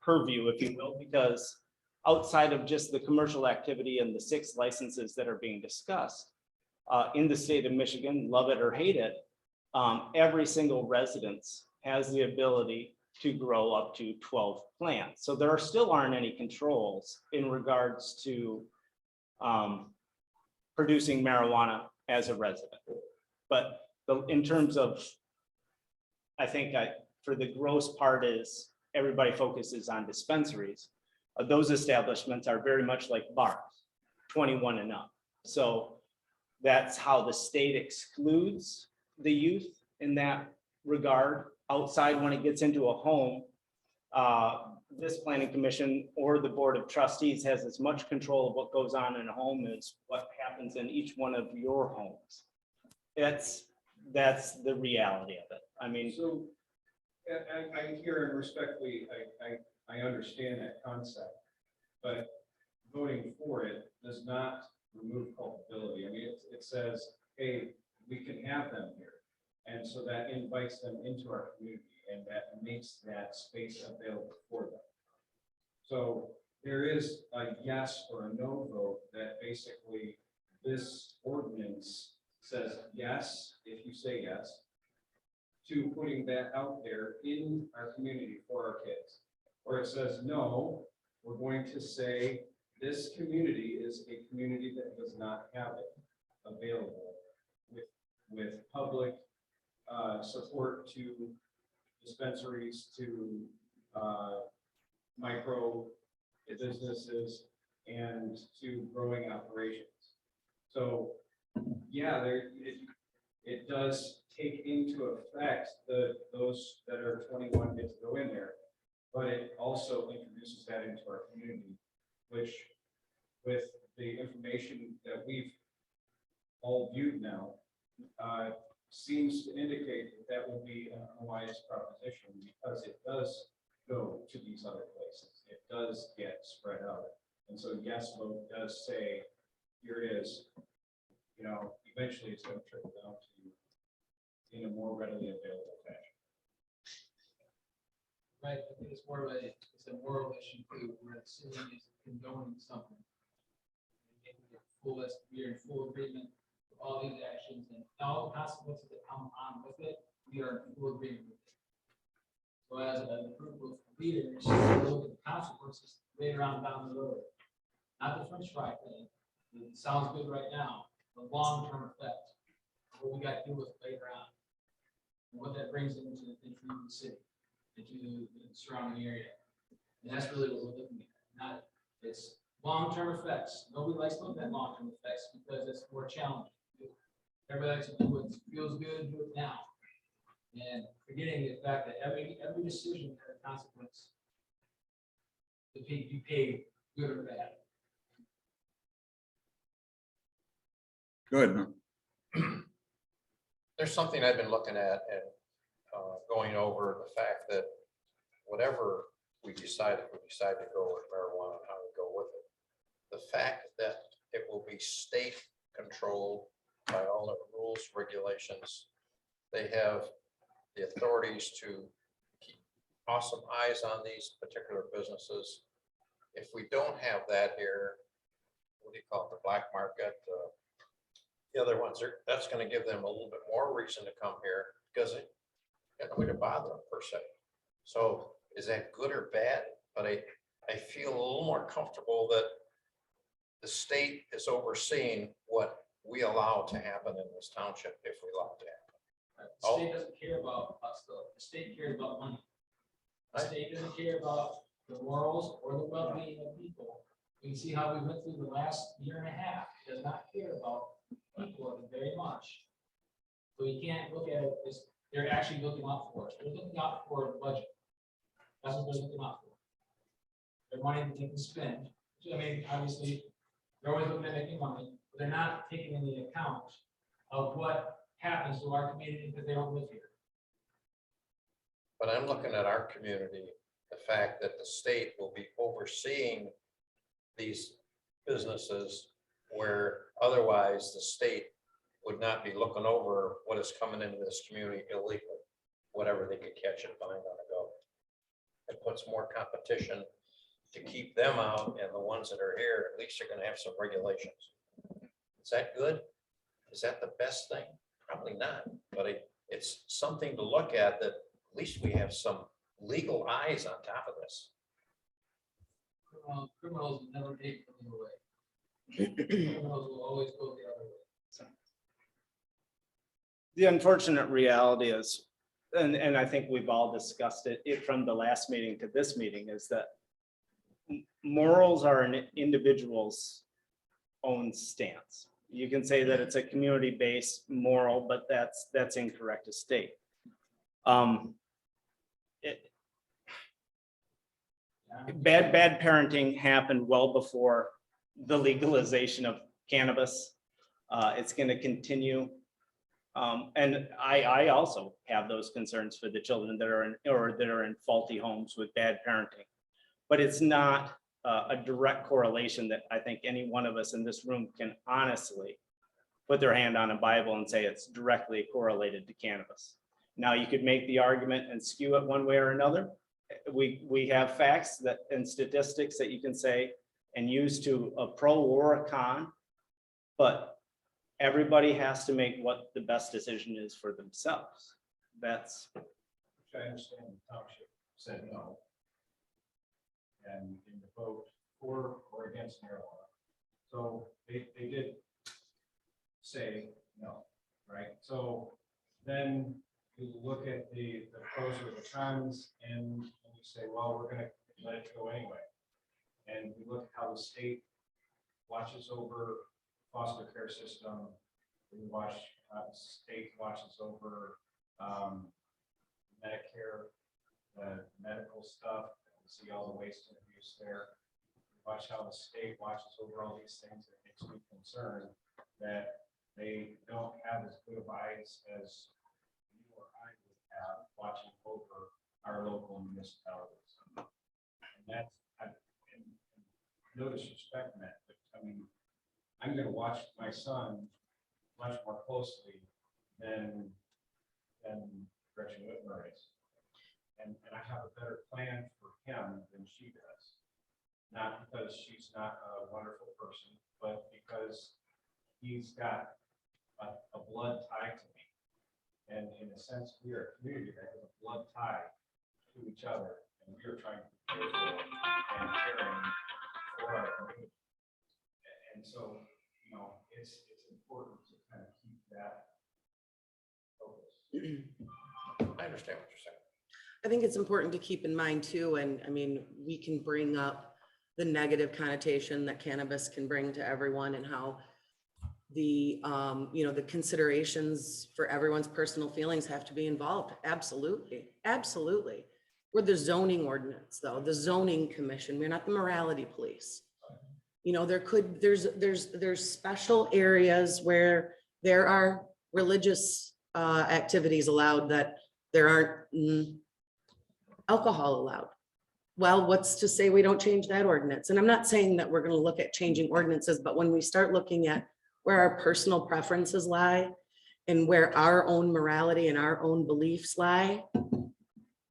purview, if you will, because outside of just the commercial activity and the 6 licenses that are being discussed in the state of Michigan, love it or hate it, every single residence has the ability to grow up to 12 plants. So there still aren't any controls in regards to producing marijuana as a resident. But in terms of, I think for the gross part is everybody focuses on dispensaries. Those establishments are very much like bars, 21 and up. So that's how the state excludes the youth in that regard. Outside, when it gets into a home, this planning commission or the board of trustees has as much control of what goes on in a home as what happens in each one of your homes. That's the reality of it. I mean,
So I hear and respectfully, I understand that concept, but voting for it does not remove culpability. I mean, it says, hey, we can have them here. And so that invites them into our community and that makes that space available for them. So there is a yes or a no vote that basically this ordinance says yes, if you say yes, to putting that out there in our community for our kids. Or it says no, we're going to say this community is a community that does not have it. available with public support to dispensaries, to micro businesses, and to growing operations. So, yeah, it does take into effect those that are 21 get to go in there, but it also introduces that into our community, which with the information that we've all viewed now, seems to indicate that would be an unwise proposition, because it does go to these other places. It does get spread out. And so yes vote does say, here it is, eventually it's going to trickle down to in a more readily available fashion.
Right, I think it's more of it's a moral issue too, where the city is condoning something. We are in full agreement with all these actions and all the consequences that come on with it, we are in full agreement with it. So as a group of leaders, we look at the consequences later on down the road. Not the French fry thing, it sounds good right now, the long-term effect, what we got to deal with later on. And what that brings into the city, into the surrounding area. And that's really what we're looking at. Not, it's long-term effects. Nobody likes looking at long-term effects because it's more challenging. Everybody likes to do what feels good, do it now. And forgetting the fact that every decision has a consequence. You pay good or bad.
Good.
There's something I've been looking at and going over the fact that whatever we decide, if we decide to go with marijuana, how we go with it, the fact that it will be state controlled by all the rules, regulations, they have the authorities to keep awesome eyes on these particular businesses. If we don't have that here, what do you call it, the black market, the other ones, that's going to give them a little bit more reason to come here because it got no way to bother them per se. So is that good or bad? But I feel a little more comfortable that the state is overseeing what we allow to happen in this township if we allow it to happen.
The state doesn't care about us though. The state cares about money. The state doesn't care about the morals or the well-being of people. We can see how we went through the last year and a half. It does not care about people very much. So you can't look at it as they're actually looking out for us. They're looking out for the budget. That's what they're looking out for. Their money that they can spend. I mean, obviously, they're always looking at making money, but they're not taking into account of what happens to our community because they don't live here.
But I'm looking at our community, the fact that the state will be overseeing these businesses where otherwise the state would not be looking over what is coming into this community illegally, whatever they could catch and find on the go. It puts more competition to keep them out, and the ones that are here, at least they're going to have some regulations. Is that good? Is that the best thing? Probably not, but it's something to look at that at least we have some legal eyes on top of this.
Criminals will never take them away. Criminals will always go the other way.
The unfortunate reality is, and I think we've all discussed it from the last meeting to this meeting, is that morals are an individual's own stance. You can say that it's a community-based moral, but that's incorrect to state. Bad parenting happened well before the legalization of cannabis. It's going to continue. And I also have those concerns for the children that are in faulty homes with bad parenting. But it's not a direct correlation that I think any one of us in this room can honestly put their hand on a Bible and say it's directly correlated to cannabis. Now, you could make the argument and skew it one way or another. We have facts that and statistics that you can say and use to a pro or a con, but everybody has to make what the best decision is for themselves. That's.
Which I understand the township said no. And in the vote for or against marijuana. So they did say then you look at the pros or the cons, and you say, well, we're gonna let it go anyway. And we look at how the state watches over foster care system. We watch, state watches over Medicare, the medical stuff, we see all the waste and abuse there. Watch how the state watches over all these things. It makes me concerned that they don't have as good of eyes as you or I would have watching over our local municipalities. And that's, and no disrespect, Matt, but I mean, I'm gonna watch my son much more closely than Gretchen Whitmer is. And I have a better plan for him than she does. Not because she's not a wonderful person, but because he's got a blood tie to me. And in a sense, we are a community that has a blood tie to each other, and we are trying to be careful and caring for our community. And so, you know, it's important to kind of keep that focus.
I understand what you're saying.
I think it's important to keep in mind too, and I mean, we can bring up the negative connotation that cannabis can bring to everyone and how the, you know, the considerations for everyone's personal feelings have to be involved. Absolutely, absolutely. We're the zoning ordinance though, the zoning commission. We're not the morality police. You know, there's special areas where there are religious activities allowed that there aren't alcohol allowed. Well, what's to say we don't change that ordinance? And I'm not saying that we're going to look at changing ordinances, but when we start looking at where our personal preferences lie and where our own morality and our own beliefs lie,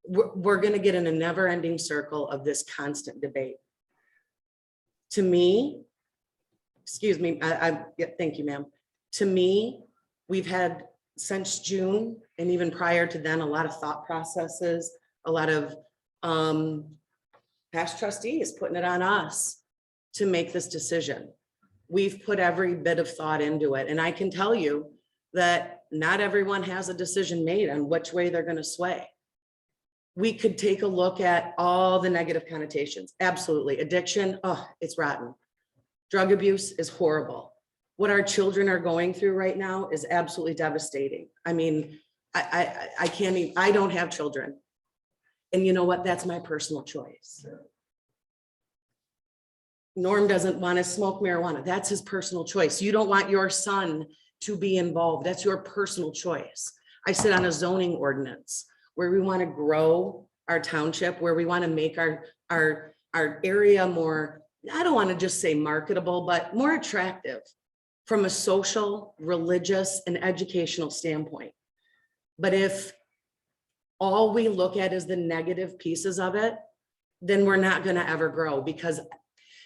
we're going to get in a never-ending circle of this constant debate. To me, excuse me, yeah, thank you, ma'am. To me, we've had since June and even prior to then, a lot of thought processes, a lot of past trustees putting it on us to make this decision. We've put every bit of thought into it. And I can tell you that not everyone has a decision made on which way they're going to sway. We could take a look at all the negative connotations. Absolutely. Addiction, oh, it's rotten. Drug abuse is horrible. What our children are going through right now is absolutely devastating. I mean, I can't even, I don't have children. And you know what? That's my personal choice. Norm doesn't want to smoke marijuana. That's his personal choice. You don't want your son to be involved. That's your personal choice. I sit on a zoning ordinance where we want to grow our township, where we want to make our area more, I don't want to just say marketable, but more attractive from a social, religious, and educational standpoint. But if all we look at is the negative pieces of it, then we're not going to ever grow. Because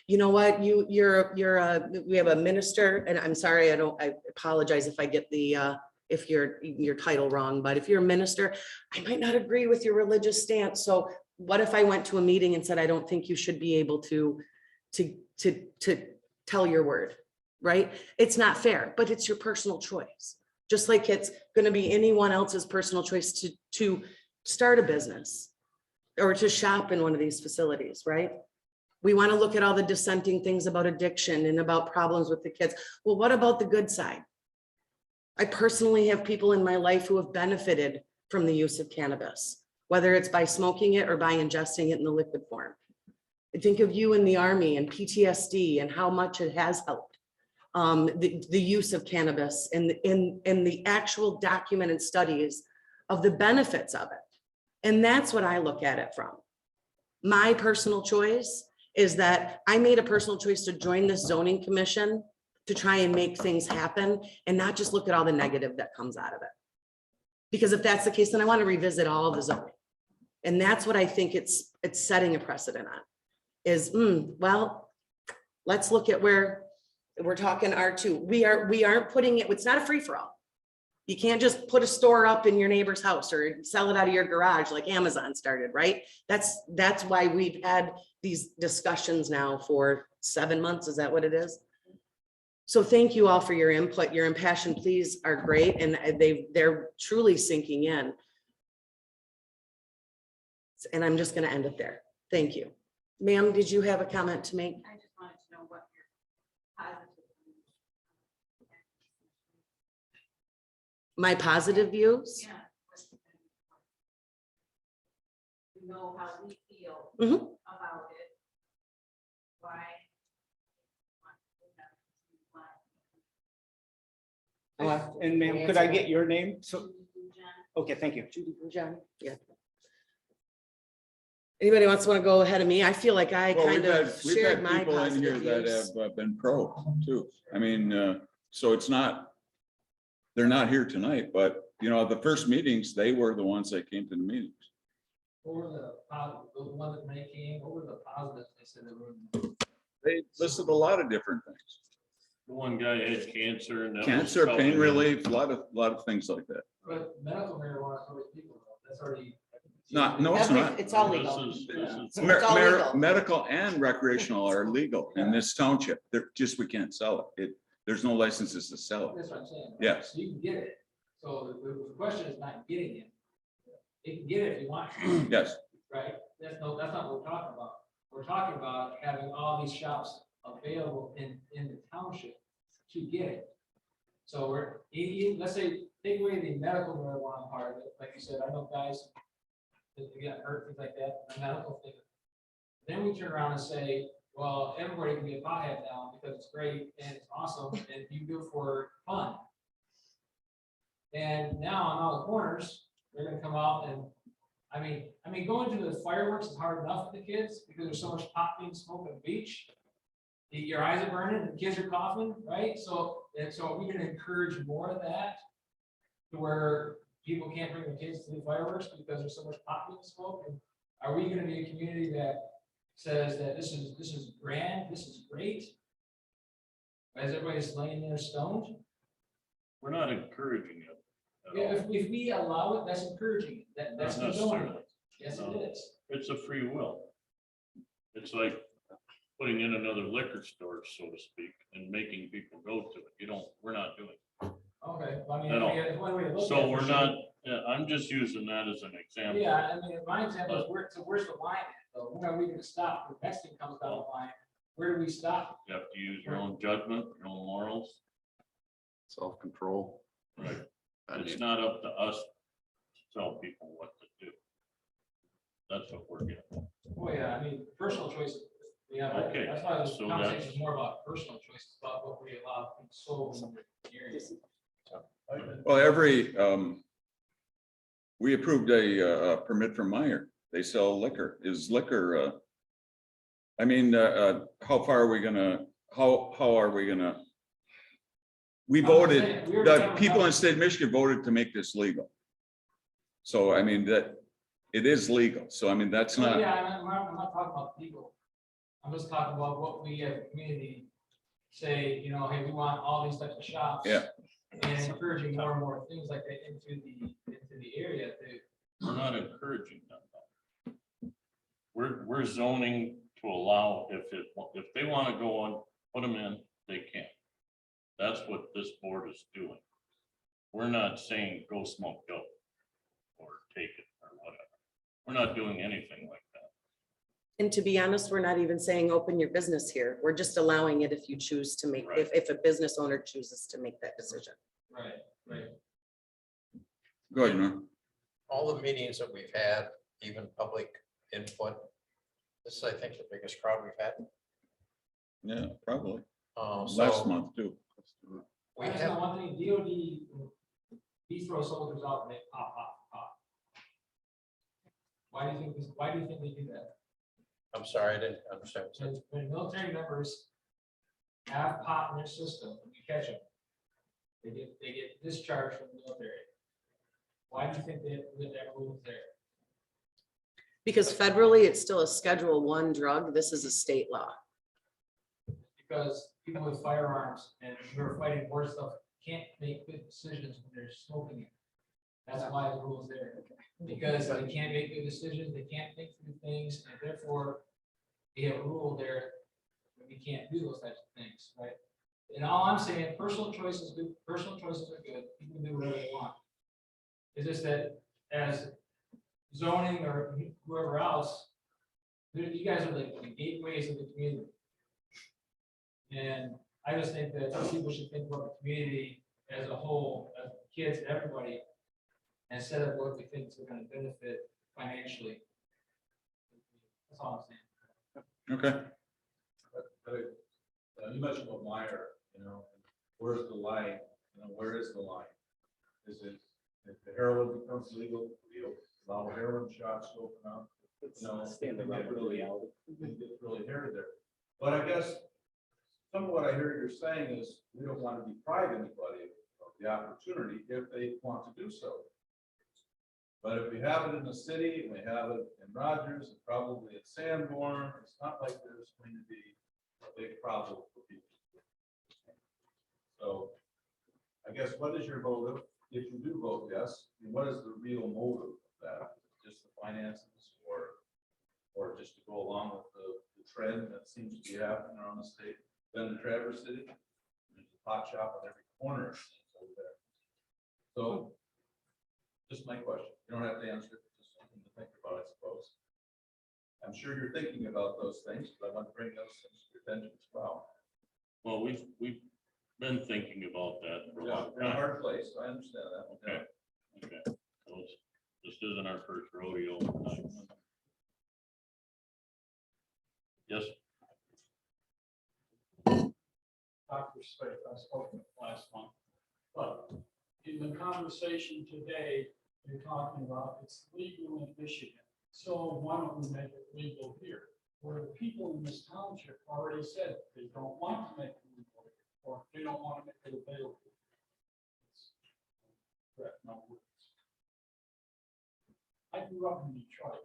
you know what, we have a minister, and I'm sorry, I apologize if I get the if your title wrong, but if you're a minister, I might not agree with your religious stance. So what if I went to a meeting and said, I don't think you should be able to tell your word, right? It's not fair, but it's your personal choice. Just like it's going to be anyone else's personal choice to start a business or to shop in one of these facilities, right? We want to look at all the dissenting things about addiction and about problems with the kids. Well, what about the good side? I personally have people in my life who have benefited from the use of cannabis, whether it's by smoking it or by ingesting it in the liquid form. I think of you in the Army and PTSD and how much it has helped. The use of cannabis and the actual documented studies of the benefits of it. And that's what I look at it from. My personal choice is that I made a personal choice to join this zoning commission to try and make things happen and not just look at all the negative that comes out of it. Because if that's the case, then I want to revisit all of the zoning. And that's what I think it's setting a precedent on is, well, let's look at where we're talking R2. We aren't putting it, it's not a free for all. You can't just put a store up in your neighbor's house or sell it out of your garage like Amazon started, right? That's why we've had these discussions now for 7 months. Is that what it is? So thank you all for your input. Your impassioned pleas are great and they're truly sinking in. And I'm just gonna end it there. Thank you. Ma'am, did you have a comment to make?
I just wanted to know what your positive.
My positive views?
Yeah. You know how we feel
Mhm.
about it. Why?
And ma'am, could I get your name? So, okay, thank you.
Judy John, yeah. Anybody else want to go ahead of me? I feel like I
Well,
kind of
we've
shared
had
my
people in here
positive
that
views.
have been pro too. I mean, so it's not, they're not here tonight, but you know, the first meetings, they were the ones that came to the meetings.
What were the one that they came, what were the positives they said they were?
They listed a lot of different things.
The one guy had cancer and. that was
Cancer, pain
helping him.
relief, a lot of things like that.
But medical marijuana is already legal, though. That's already.
No, it's not.
It's all
This
legal.
is-
It's all legal.
Medical and recreational are legal in this township. They're just, we can't sell it. There's no licenses to sell it.
That's what I'm saying. right?
Yes.
So you can get it. So the question is not getting it. You can get it if you want, to,
Yes,
right? That's not what we're talking about. We're talking about having all these shops available in the township to get it. So let's say, take away the medical marijuana part of it, like you said, I know guys that get hurt, things like that, the medical thing. Then we turn around and say, well, everybody can be a pothead now because it's great and it's awesome and you do it for fun. And now on all the corners, they're gonna come out and, I mean, going to the fireworks is hard enough for the kids because there's so much pot being smoked on the beach. Your eyes are burning, and the kids are coughing, right? So we're gonna encourage more of that to where people can't bring their kids to the fireworks because there's so much pot being smoked. And are we gonna be a community that says that this is grand, this is great? As everybody's laying there stoned?
We're not encouraging it. at
Yeah,
all.
if we allow it, that's encouraging. That's
Not
condoning
necessarily.
it. Yes,
No.
it is.
It's a free will. It's like putting in another liquor store, so to speak, and making people go to it. We're not doing it.
Okay, well, I mean,
At all.
yeah, one way to look at it.
So
for
we're
sure.
not, I'm just using that as an example.
Yeah, I mean, my example is where's the line at, though? When are we gonna stop? The next thing comes down the line, where do we stop?
You have to use your own judgment, your own morals.
Self-control.
Right.
I
It's
mean,
not up to us to tell people what to do. That's what we're getting.
Oh, yeah, I mean, personal choice, yeah,
Okay,
that's why this
so
conversation
that's-
is more about personal choices, about what we allow to be sold in the area.
well, we approved a permit for Meyer. They sell liquor. Is liquor, I mean, how far are we gonna, how are we gonna? We voted, the people in the state of Michigan voted to make this legal. So I mean, that, it is legal. So I mean, that's
Well,
not,
yeah, I'm not talking about people. I'm just talking about what we as a community say, you know, hey, we want all these types of shops.
Yeah.
And encouraging more and more things like that into the area to.
We're not encouraging them. We're zoning to allow, if they want to go on, put them in, they can. That's what this board is doing. We're not saying go smoke dope or take it or whatever. We're not doing anything like that.
And to be honest, we're not even saying open your business here. We're just allowing it if you choose to make, if a business owner chooses to make that decision.
Right.
go ahead, Norm.
All the meetings that we've had, even public input, this is, I think, the biggest crowd we've had.
Yeah, probably.
So
Last month too.
we
I just
have,
know one thing, DOD, he throws soldiers out and they pop. Why do you think they do that?
I'm sorry, I didn't understand.
When military members have pot in their system, and you catch them, they get discharged from the military. Why do you think that rule is there?
Because federally, it's still a Schedule I drug. This is a state law.
Because people with firearms and who are fighting war stuff can't make good decisions when they're smoking it. That's why the rule is there. Because they can't make good decisions, they can't think through things, and therefore they have a rule there that we can't do those types of things, right? And all I'm saying, personal choices, personal choices are good, people can do whatever they want. It's just that as zoning or whoever else, you guys are like the gateways of the community. And I just think that people should think about the community as a whole, as kids, everybody, instead of what we think is going to benefit financially. That's all I'm saying.
Okay.
You mentioned about Meyer, where's the line, where is the line? Is it, if the heroin becomes legal, we'll allow heroin shops to open up?
Stand the
It get
rubber
really-
reality.
it gets really hairy there. But I guess some of what I hear you're saying is we don't want to deprive anybody of the opportunity if they want to do so. But if we have it in the city, and we have it in Rogers, and probably in Sanborn, it's not like there's going to be a big problem for people. So I guess what is your motive? If you do vote yes, what is the real motive of that? Just the finances or just to go along with the trend that seems to be happening around the state? Then in Traverse City, there's a pot shop on every corner over there. So just my question. You don't have to answer it, just something to think about, I suppose. I'm sure you're thinking about those things, but I want to bring those things to your attention as well.
Well, we've been thinking about that for a
Yeah,
long
we're in a
time.
hard place, I understand that.
Okay. Okay. So this isn't our first rodeo. Yes,
Dr. Space, I spoke last month. But in the conversation today, you're talking about it's legal in Michigan. So why don't we make it legal here? Where the people in this township already said they don't want to make it legal, or they don't want to make it available. Correct, no words. I grew up in Detroit,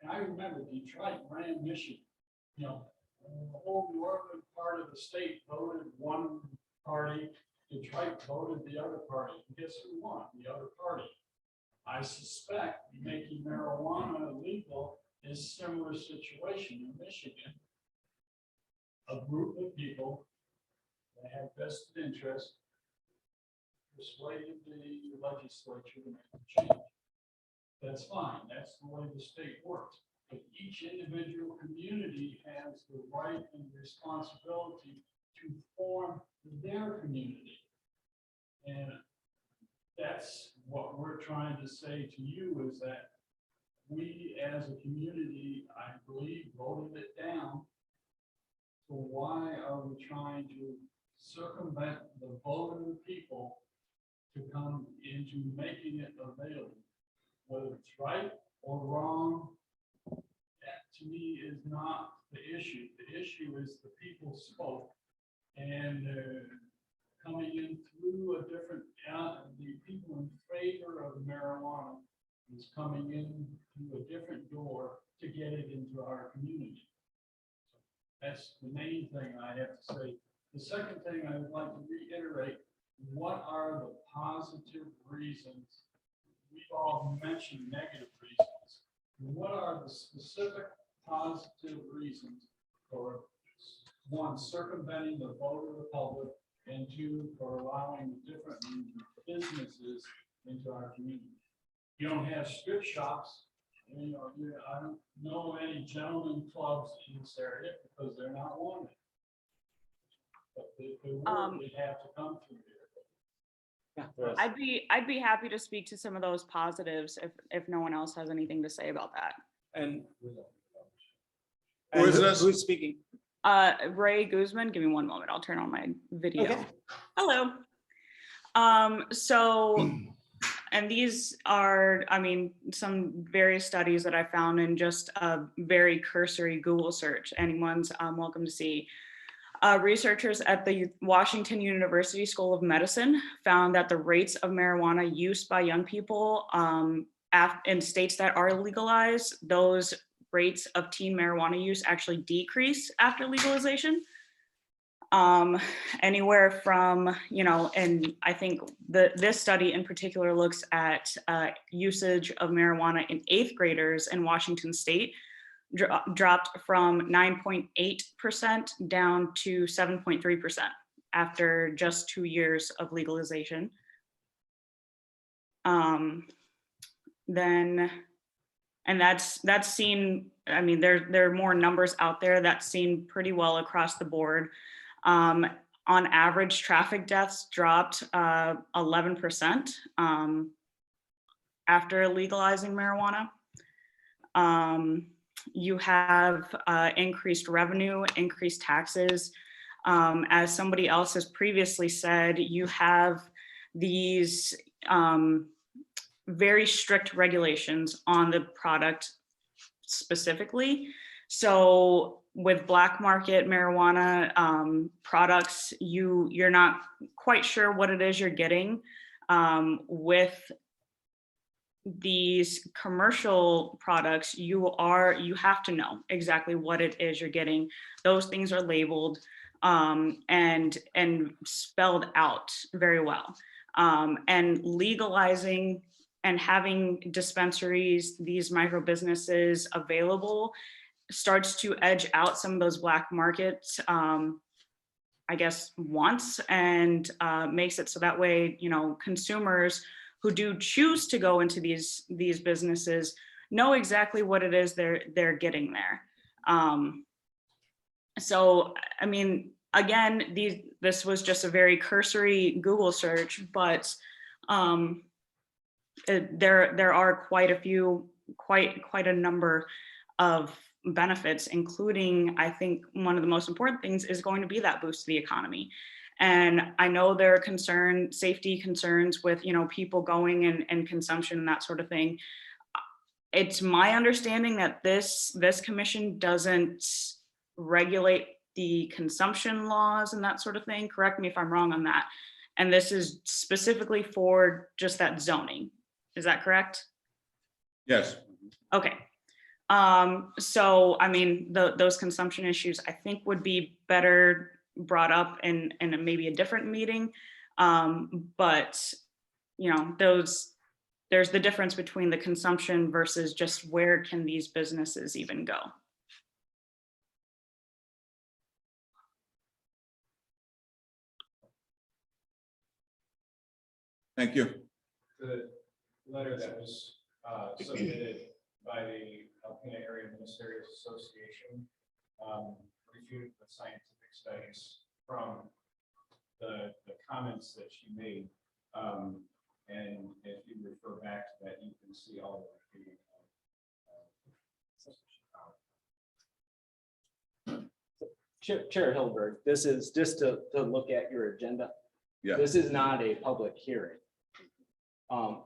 and I remember Detroit ran Michigan. The whole northern part of the state voted one party, Detroit voted the other party. And guess who won? The other party. I suspect making marijuana illegal is a similar situation in Michigan. A group of people that have vested interest persuaded the legislature to make a change. That's fine. That's the way the state works. But each individual community has the right and responsibility to form their community. And that's what we're trying to say to you is that we as a community, I believe, voted it down. So why are we trying to circumvent the vote of the people to come into making it available? Whether it's right or wrong, that to me is not the issue. The issue is the people spoke and coming in through a different, the people in favor of marijuana is coming in through a different door to get it into our community. That's the main thing I have to say. The second thing I would like to reiterate, what are the positive reasons? We've all mentioned negative reasons. What are the specific positive reasons for, one, circumventing the vote of the public, and two, for allowing different businesses into our community? You don't have strip shops. I don't know any gentlemen clubs in this area because they're not wanted. But they would, they'd have to come through here.
I'd be happy to speak to some of those positives if no one else has anything to say about that.
And
Who is this?
Who's speaking?
Ray Guzman, give me one moment. I'll turn on my video.
Okay.
Hello. And these are, some various studies that I found in just a very cursory Google search. Anyone's welcome to see. Researchers at the Washington University School of Medicine found that the rates of marijuana use by young people in states that are legalized, those rates of teen marijuana use actually decrease after legalization. Anywhere from, and I think this study in particular looks at usage of marijuana in 8th graders in Washington state, dropped from 9.8% down to 7.3%. after just 2 years of legalization. Then, and that's seen, I mean, there are more numbers out there that's seen pretty well across the board. On average, traffic deaths dropped 11% after legalizing marijuana. You have increased revenue, increased taxes. As somebody else has previously said, you have these very strict regulations on the product specifically. So with black market marijuana products, you're not quite sure what it is you're getting. With these commercial products, you have to know exactly what it is you're getting. Those things are labeled and spelled out very well. And legalizing and having dispensaries, these micro businesses available, starts to edge out some of those black markets, I guess, wants, and makes it so that way, you know, consumers who do choose to go into these businesses know exactly what it is they're getting there. So, I mean, again, this was just a very cursory Google search, but there are quite a number of benefits, including, I think one of the most important things is going to be that boost to the economy. And I know there are safety concerns with, you know, people going and consumption and that sort of thing. It's my understanding that this commission doesn't regulate the consumption laws and that sort of thing. Correct me if I'm wrong on that. And this is specifically for just that zoning. Is that correct?
Yes.
Okay. So, I mean, those consumption issues, I think, would be better brought up in maybe a different meeting. But, you know, there's the difference between the consumption versus just where can these businesses even go?
Thank you.
The letter that was submitted by the Alpena Area Ministerial Association reviewed the scientific studies from the comments that she made. And if you refer back to that, you can see all of the
Chair Hilberg, this is just to look at your agenda.
Yeah.
This is not a public hearing.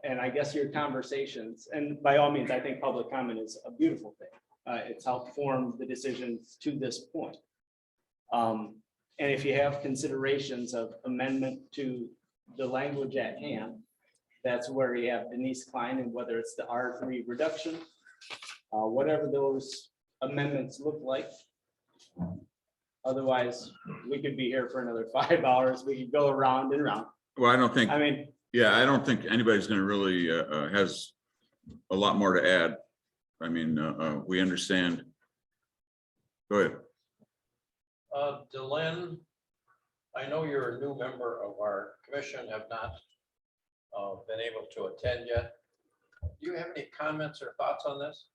And I guess your conversations, and by all means, I think public comment is a beautiful thing. It's helped form the decisions to this point. And if you have considerations of amendment to the language at hand, that's where you have Denise Klein, and whether it's the R3 reduction, whatever those amendments look like. Otherwise, we could be here for another 5 hours. We could go around and around.
Well, I don't think,
I mean,
yeah, I don't think anybody's going to really has a lot more to add. I mean, we understand. Go ahead.
Dylan, I know you're a new member of our commission, have not been able to attend yet. Do you have any comments or thoughts on this?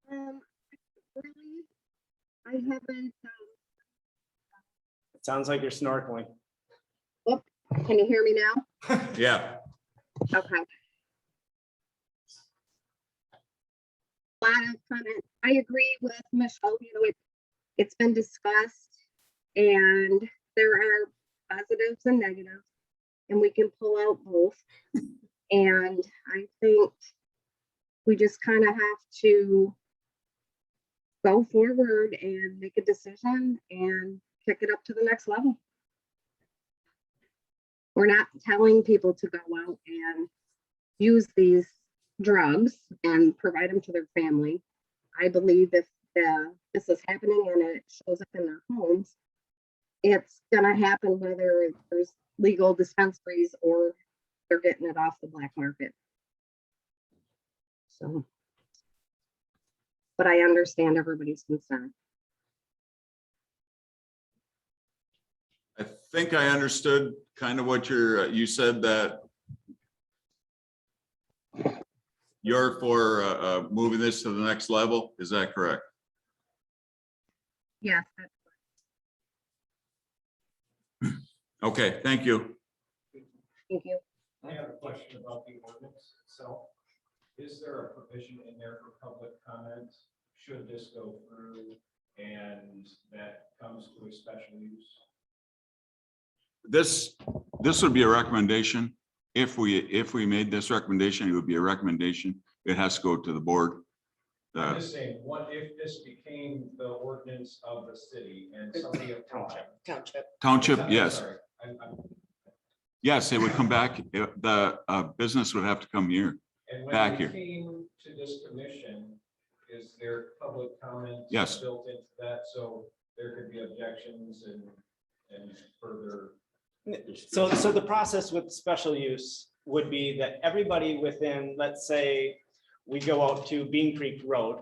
Really, I haven't.
it sounds like you're snorkeling.
Can you hear me now?
Yeah.
Okay. A lot of comments. I agree with Michelle. You know, it's been discussed, and there are positives and negatives, and we can pull out both. And I think we just kind of have to go forward and make a decision and kick it up to the next level. We're not telling people to go out and use these drugs and provide them to their family. I believe if this is happening and it shows up in their homes, it's gonna happen whether there's legal dispensaries or they're getting it off the black market. So, but I understand everybody's concern.
think I understood kind of what you said that you're for moving this to the next level. Is that correct?
Yes,
Okay, thank you.
thank you.
I have a question about the ordinance itself. Is there a provision in there for public comment? Should this go through and that comes to a special use?
This would be a recommendation. If we made this recommendation, it would be a recommendation. It has to go to the board.
I'm just saying, what if this became the ordinance of the city and somebody applied?
Township,
I'm
yes.
sorry, I'm-
Yes, it would come back. The business would have to come here.
And
Back
when
here.
we came to this commission, is there public comment?
Yes.
Built into that, so there could be objections and further.
So the process with special use would be that everybody within, let's say, we go out to Bean Creek Road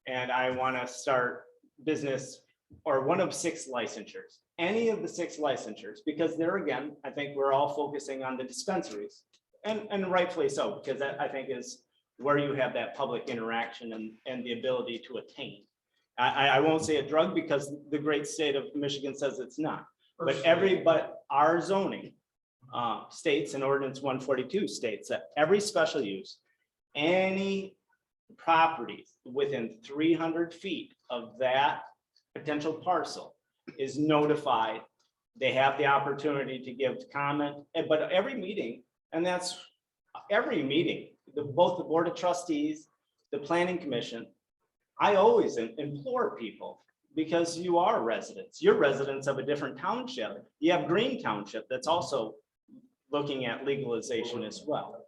and I want to start business or one of 6 licensures, any of the 6 licensures, because there again, I think we're all focusing on the dispensaries and rightfully so, because that I think is where you have that public interaction and the ability to attain. I won't say a drug because the great state of Michigan says it's not. But our zoning states in ordinance 142 states that every special use, any properties within 300 feet of that potential parcel is notified. They have the opportunity to give comment, but every meeting, and that's every meeting, both the Board of Trustees, the Planning Commission, I always implore people, because you are residents, you're residents of a different township. You have Green Township that's also looking at legalization as well.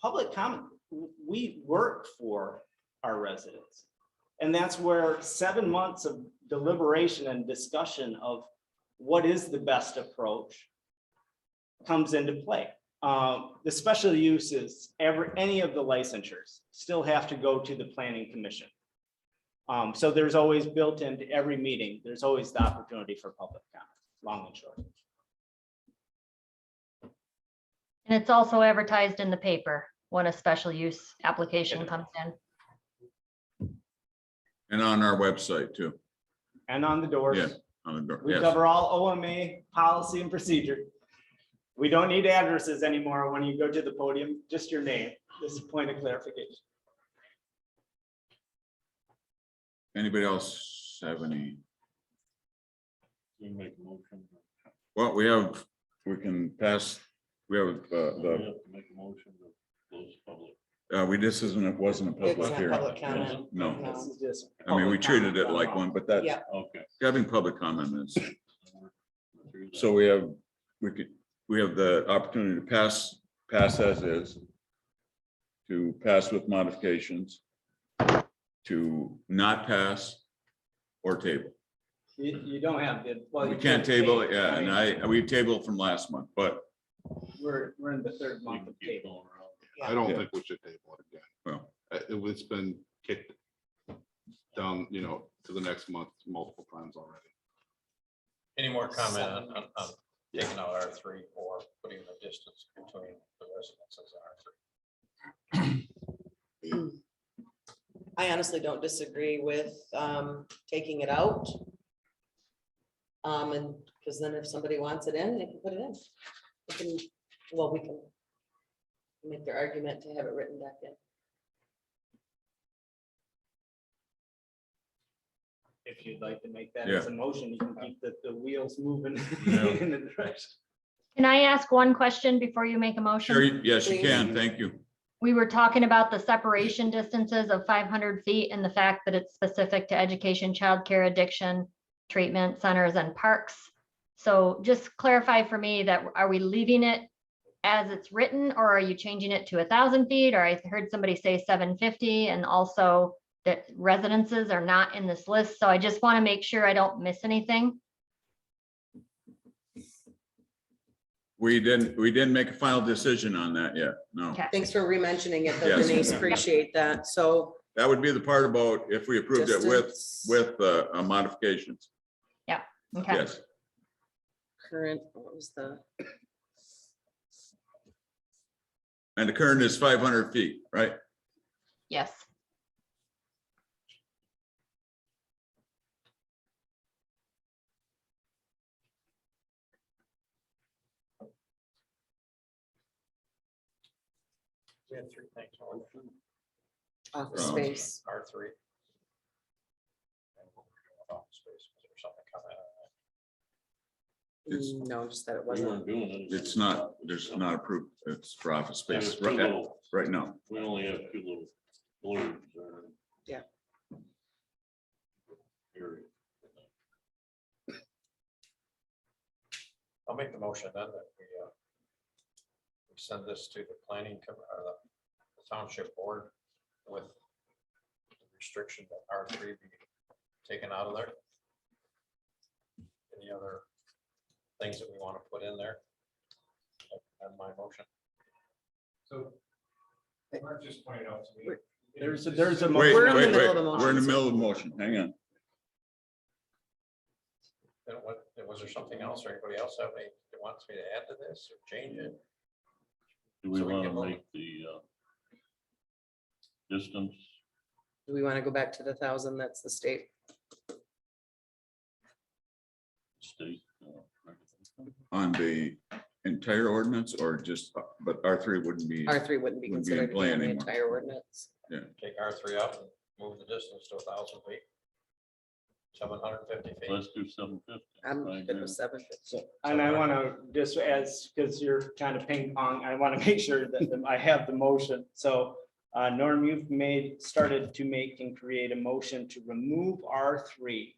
Public comment, we work for our residents. And that's where 7 months of deliberation and discussion of what is the best approach comes into play. The special uses, any of the licensures still have to go to the Planning Commission. So there's always built into every meeting, there's always the opportunity for public comment, long and short.
And it's also advertised in the paper when a special use application comes in.
And on our website too.
And on the doors.
Yeah, on the door.
We
Yes.
cover all OMA policy and procedure. We don't need addresses anymore when you go to the podium, just your name. This is a point of clarification.
Anybody else have any?
We make a motion.
Well, we can pass, we have,
We have to make a motion to close public.
it wasn't a public
It's not
hearing.
public comment.
No,
This is just
I mean, we
public
treated it
comment.
like one, but that's,
Yeah.
Okay.
having public comment is,
Through that.
so we have the opportunity to pass as is, to pass with modifications, to not pass, or table.
You don't have the. well,
We
you
can't table it,
I
yeah,
mean,
and we tabled from last month, but,
We're in the 3rd
We
month
can
of
keep
table.
going around.
I don't
Yeah.
think we should table it again.
well,
It's been kicked down, to the next month multiple times already.
Any more comment on taking out R3 or putting the distance between the residences in R3?
I honestly don't disagree with taking it out. And because then if somebody wants it in, they can put it in. We can make their argument to have it written back in.
If you'd like to make that as a motion, you can keep the wheels moving
Yeah.
in the direction.
Can I ask one question before you make a motion?
sure, yes, you can, thank you.
We were talking about the separation distances of 500 feet and the fact that it's specific to education, childcare, addiction, treatment centers and parks. So just clarify for me that, are we leaving it as it's written, or are you changing it to 1,000 feet? Or I heard somebody say 750, and also that residences are not in this list. So I just want to make sure I don't miss anything.
We didn't make a final decision on that yet, no.
Okay.
Thanks for re-mentioning it, though,
Yes.
Denise, appreciate that. So
That would be the part about if we approved it
distance.
with modifications,
Okay.
yes.
current, what was the,
And the current is 500 feet, right?
Yes.
We had three things.
office space?
R3. Office space, was there something coming out of
No, just that it
We
wasn't.
weren't doing it.
It's not, there's not approved, it's for office
There's
space
two
right
little-
right now.
We only have two little blurbs there.
Yeah.
Area.
I'll make the motion then that we send this to the or the township board with the restriction that R3 be taken out of there. Any other things that we want to put in there? And my motion.
So Mark just pointed out to me.
There's a
Wait,
We're in the
wait,
middle
wait.
of a
We're in the
motion.
middle of the motion. Hang on.
Then what, was there something else or anybody else have any, that wants me to add to this or change it?
Do we
So we
want
can
to
vote.
make the distance?
Do we want to go back to the 1,000? That's the state.
State.
On the entire ordinance or just, but R3 wouldn't be,
R3 wouldn't be
Wouldn't be in
considered to be
play
on the
anymore.
entire ordinance.
Take R3 out and move the distance to 1,000 feet. 750 feet.
Let's do 750.
I'm
I
good
agree.
with 750.
So, and I want to, just as, because you're kind of ping pong, I want to make sure that I have the motion. So Norm, you've started to make and create a motion to remove R3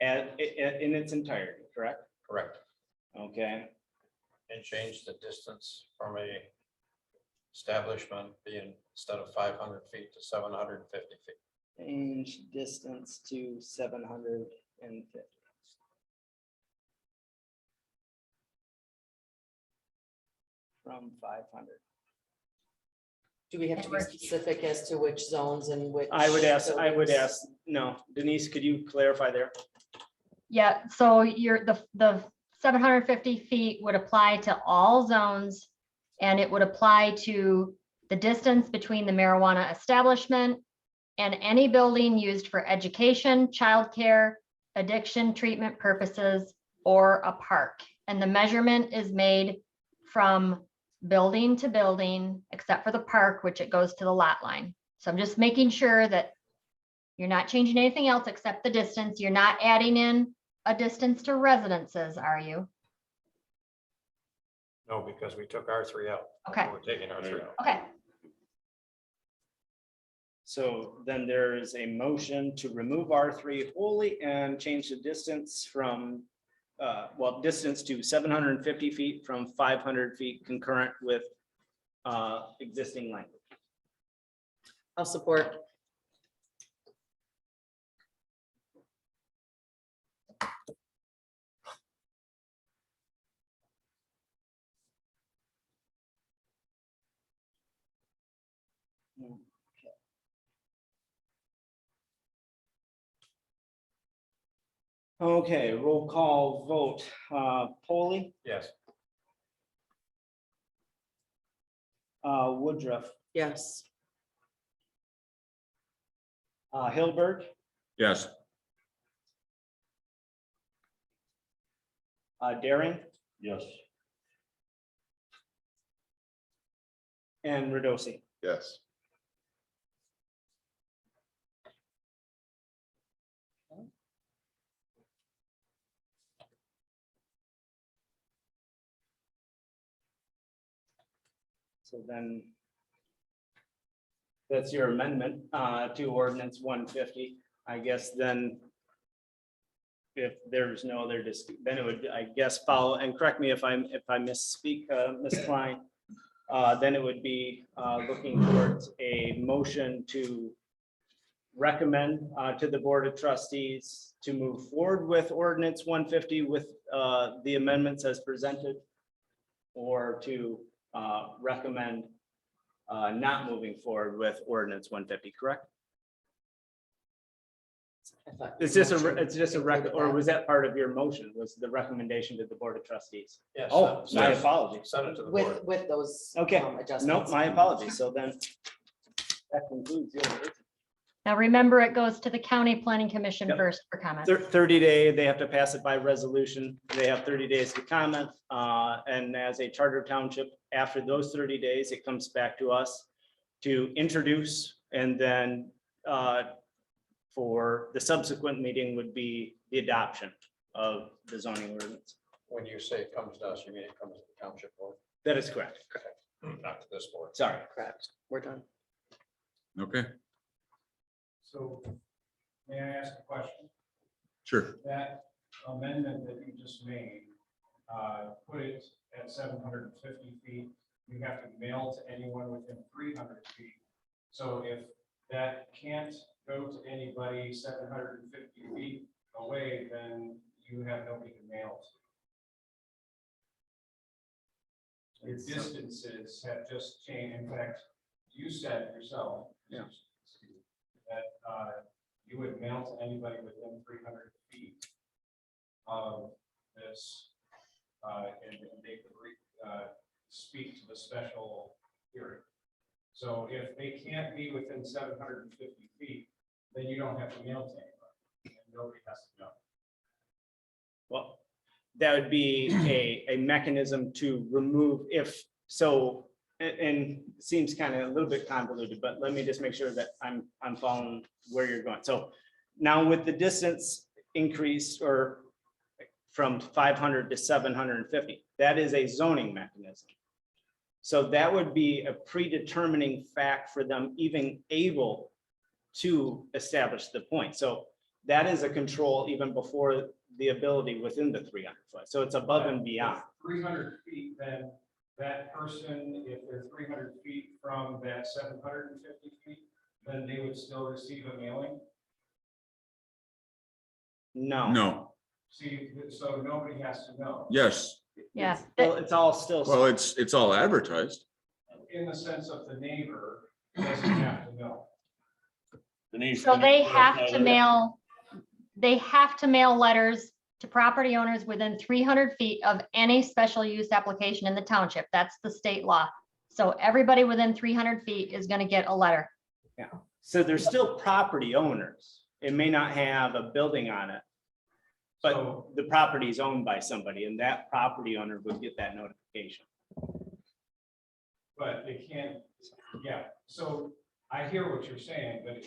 in its entirety, correct?
Correct.
Okay,
And change the distance from a establishment being instead of 500 feet to 750 feet.
change distance to 750. From 500.
Do we have to be specific as to which zones and which?
I would
buildings?
ask, no, Denise, could you clarify there?
Yeah, so the 750 feet would apply to all zones. And it would apply to the distance between the marijuana establishment and any building used for education, childcare, addiction treatment purposes, or a park. And the measurement is made from building to building, except for the park, which it goes to the lot line. So I'm just making sure that you're not changing anything else except the distance. You're not adding in a distance to residences, are you?
No, because we took R3 out.
Okay,
We're taking R3 out.
okay.
So then there is a motion to remove R3 wholly and change the distance from, distance to 750 feet from 500 feet concurrent with existing language.
I'll support.
Okay, roll call vote. Polley,
Yes.
Woodruff,
Yes.
Hilberg,
yes.
Daring,
Yes.
and Redosi.
Yes.
So then that's your amendment to ordinance 150. I guess then if there's no other then it would, I guess, follow, and correct me if I misspeak, Ms. Klein. Then it would be looking towards a motion to recommend to the Board of Trustees to move forward with ordinance 150 with the amendments as presented, or to recommend not moving forward with ordinance 150, correct?
I thought
It's just
motion
it's just a record,
included
or
that.
was that part of your motion? Was the recommendation to the Board of Trustees?
Yes.
Oh, my
Yes.
apologies.
Send it to the board.
With those.
Okay,
Adjustments.
nope, my apologies. So then that concludes the other.
Now, remember, it goes to the County Planning Commission
Yep.
first for comment.
30-day, they have to pass it by resolution. They have 30 days to comment. And as a charter township, after those 30 days, it comes back to us to introduce, and then for the subsequent meeting would be the adoption of the zoning ordinance.
When you say it comes to us, you mean it comes to the township board,
That is correct.
not to this board.
Sorry.
Correct. We're done.
Okay,
So may I ask a question?
sure.
That amendment that you just made, put it at 750 feet. You have to mail to anyone within 300 feet. So if that can't go to anybody 750 feet away, then you have nobody to mail to. Your distances have just changed. In fact, you said yourself.
Yeah.
That you would mail to anybody within 300 feet of this, and they could speak to the special hearing. So if they can't be within 750 feet, then you don't have to mail to anybody, and nobody has to know.
Well, that would be a mechanism to remove if, so, and it seems kind of a little bit convoluted, but let me just make sure that I'm following where you're going. So now with the distance increase or from 500 to 750, that is a zoning mechanism. So that would be a predetermining fact for them even able to establish the point. So that is a control even before the ability within the 300 foot. So it's above and beyond.
300 feet, then that person, if they're 300 feet from that 750 feet, then they would still receive a mailing.
No.
No,
See, so nobody has to know.
yes.
Yeah.
It's all still.
Well, it's all advertised.
In the sense of the neighbor doesn't have to know.
Denise,
So
can you
they
clarify
have to
that?
mail letters to property owners within 300 feet of any special use application in the township. That's the state law. So everybody within 300 feet is going to get a letter.
Yeah. So there's still property owners. It may not have a building on it, but
So,
the property is owned by somebody and that property owner would get that notification.
but they can't, yeah, so I hear what you're saying, but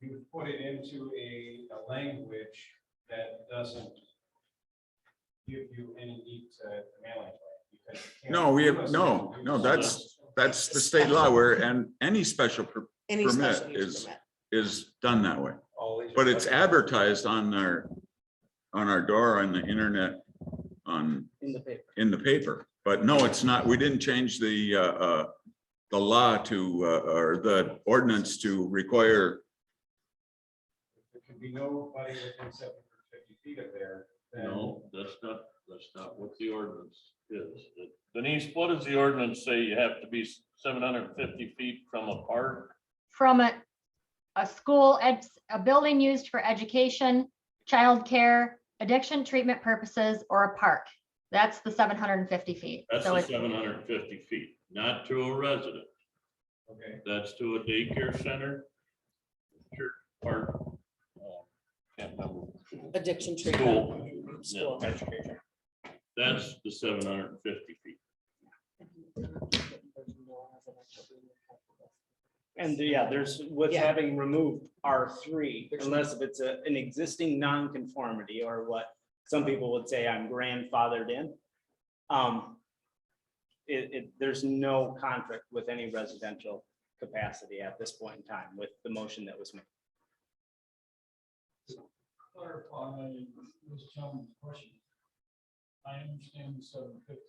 you put it into a language that doesn't give you any need to mail it. Because you can't
No, we
do
have,
a
no,
special
no,
use.
that's the state law where, and any special
Any
permit
special use permit.
is done that way.
All these are
But it's
special-
advertised on our door, on the internet,
In the paper.
in the paper. But no, it's not, we didn't change the law to, or the ordinance to require.
There can be nobody within 750 feet of there. Then
No, that's not what the ordinance is. Denise, what does the ordinance say? You have to be 750 feet from a park?
From a school, a building used for education, childcare, addiction treatment purposes, or a park. That's the 750 feet.
That's
So
the
it's
750 feet, not to a resident.
Okay,
That's to a daycare center, church, park. Can't remember.
Addiction treatment.
School.
School.
Yeah, education. That's the 750 feet.
And yeah, there's what's
Yeah.
having removed R3, unless if it's an existing nonconformity or what some people would say I'm grandfathered in. There's no conflict with any residential capacity at this point in time with the motion that was made.
Clarify this gentleman's question. I understand the 750.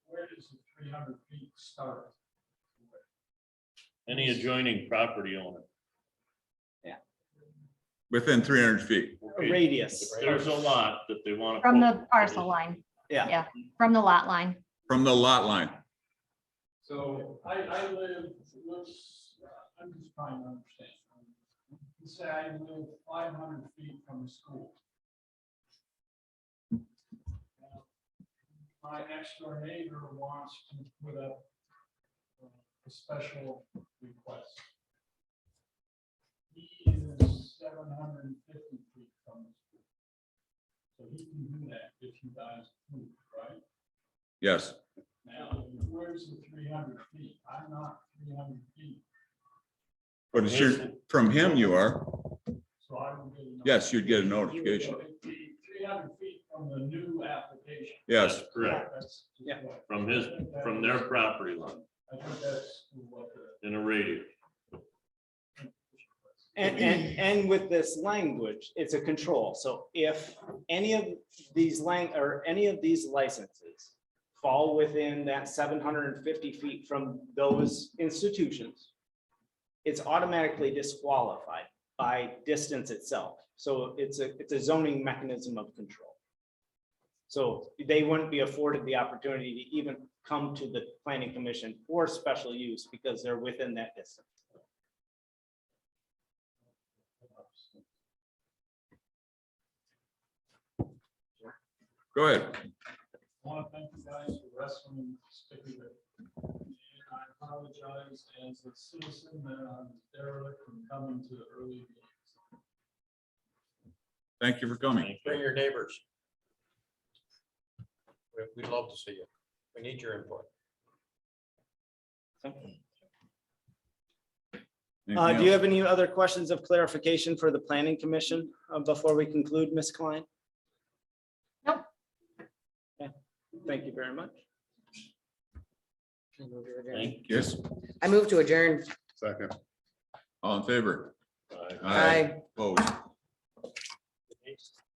Where does the 300 feet start?
Any adjoining property owner.
Within 300 feet.
A radius.
There's a lot that they want to.
from the parcel line.
Yeah.
Yeah, from the lot line.
From the lot line.
so
I live, I'm just trying to understand.
say I live 500 feet from the school. My next door neighbor wants to put up a special request. He is 750 feet from the school. So he can do that if you guys approve, right?
Yes,
Now, where's the 300 feet? I'm not 300 feet,
but it's your, from him you are.
so I will get.
Yes, you'd get a notification.
So it'd be 300 feet from the new application.
Yes,
That's correct.
That's.
Yeah.
From their property line
I think that's what the.
in a radius.
And with this language, it's a control. So if any of these any of these licenses fall within that 750 feet from those institutions, it's automatically disqualified by distance itself. So it's a zoning mechanism of control. So they wouldn't be afforded the opportunity to even come to the planning commission for special use because they're within that distance.
go ahead.
I want to thank you guys for wrestling and sticking with it. And I apologize as a citizen that I'm derelict from coming to the early meetings.
Thank you for coming.
Bring your neighbors. We'd love to see you. We need your input.
Anything
Do you
else?
have any other questions of clarification for the planning commission before we conclude, Ms. Klein?
Nope.
Okay. Thank you very much.
Yes,
I move to adjourn.
Second.
all in favor?
Aye.
Aye.
Opposed?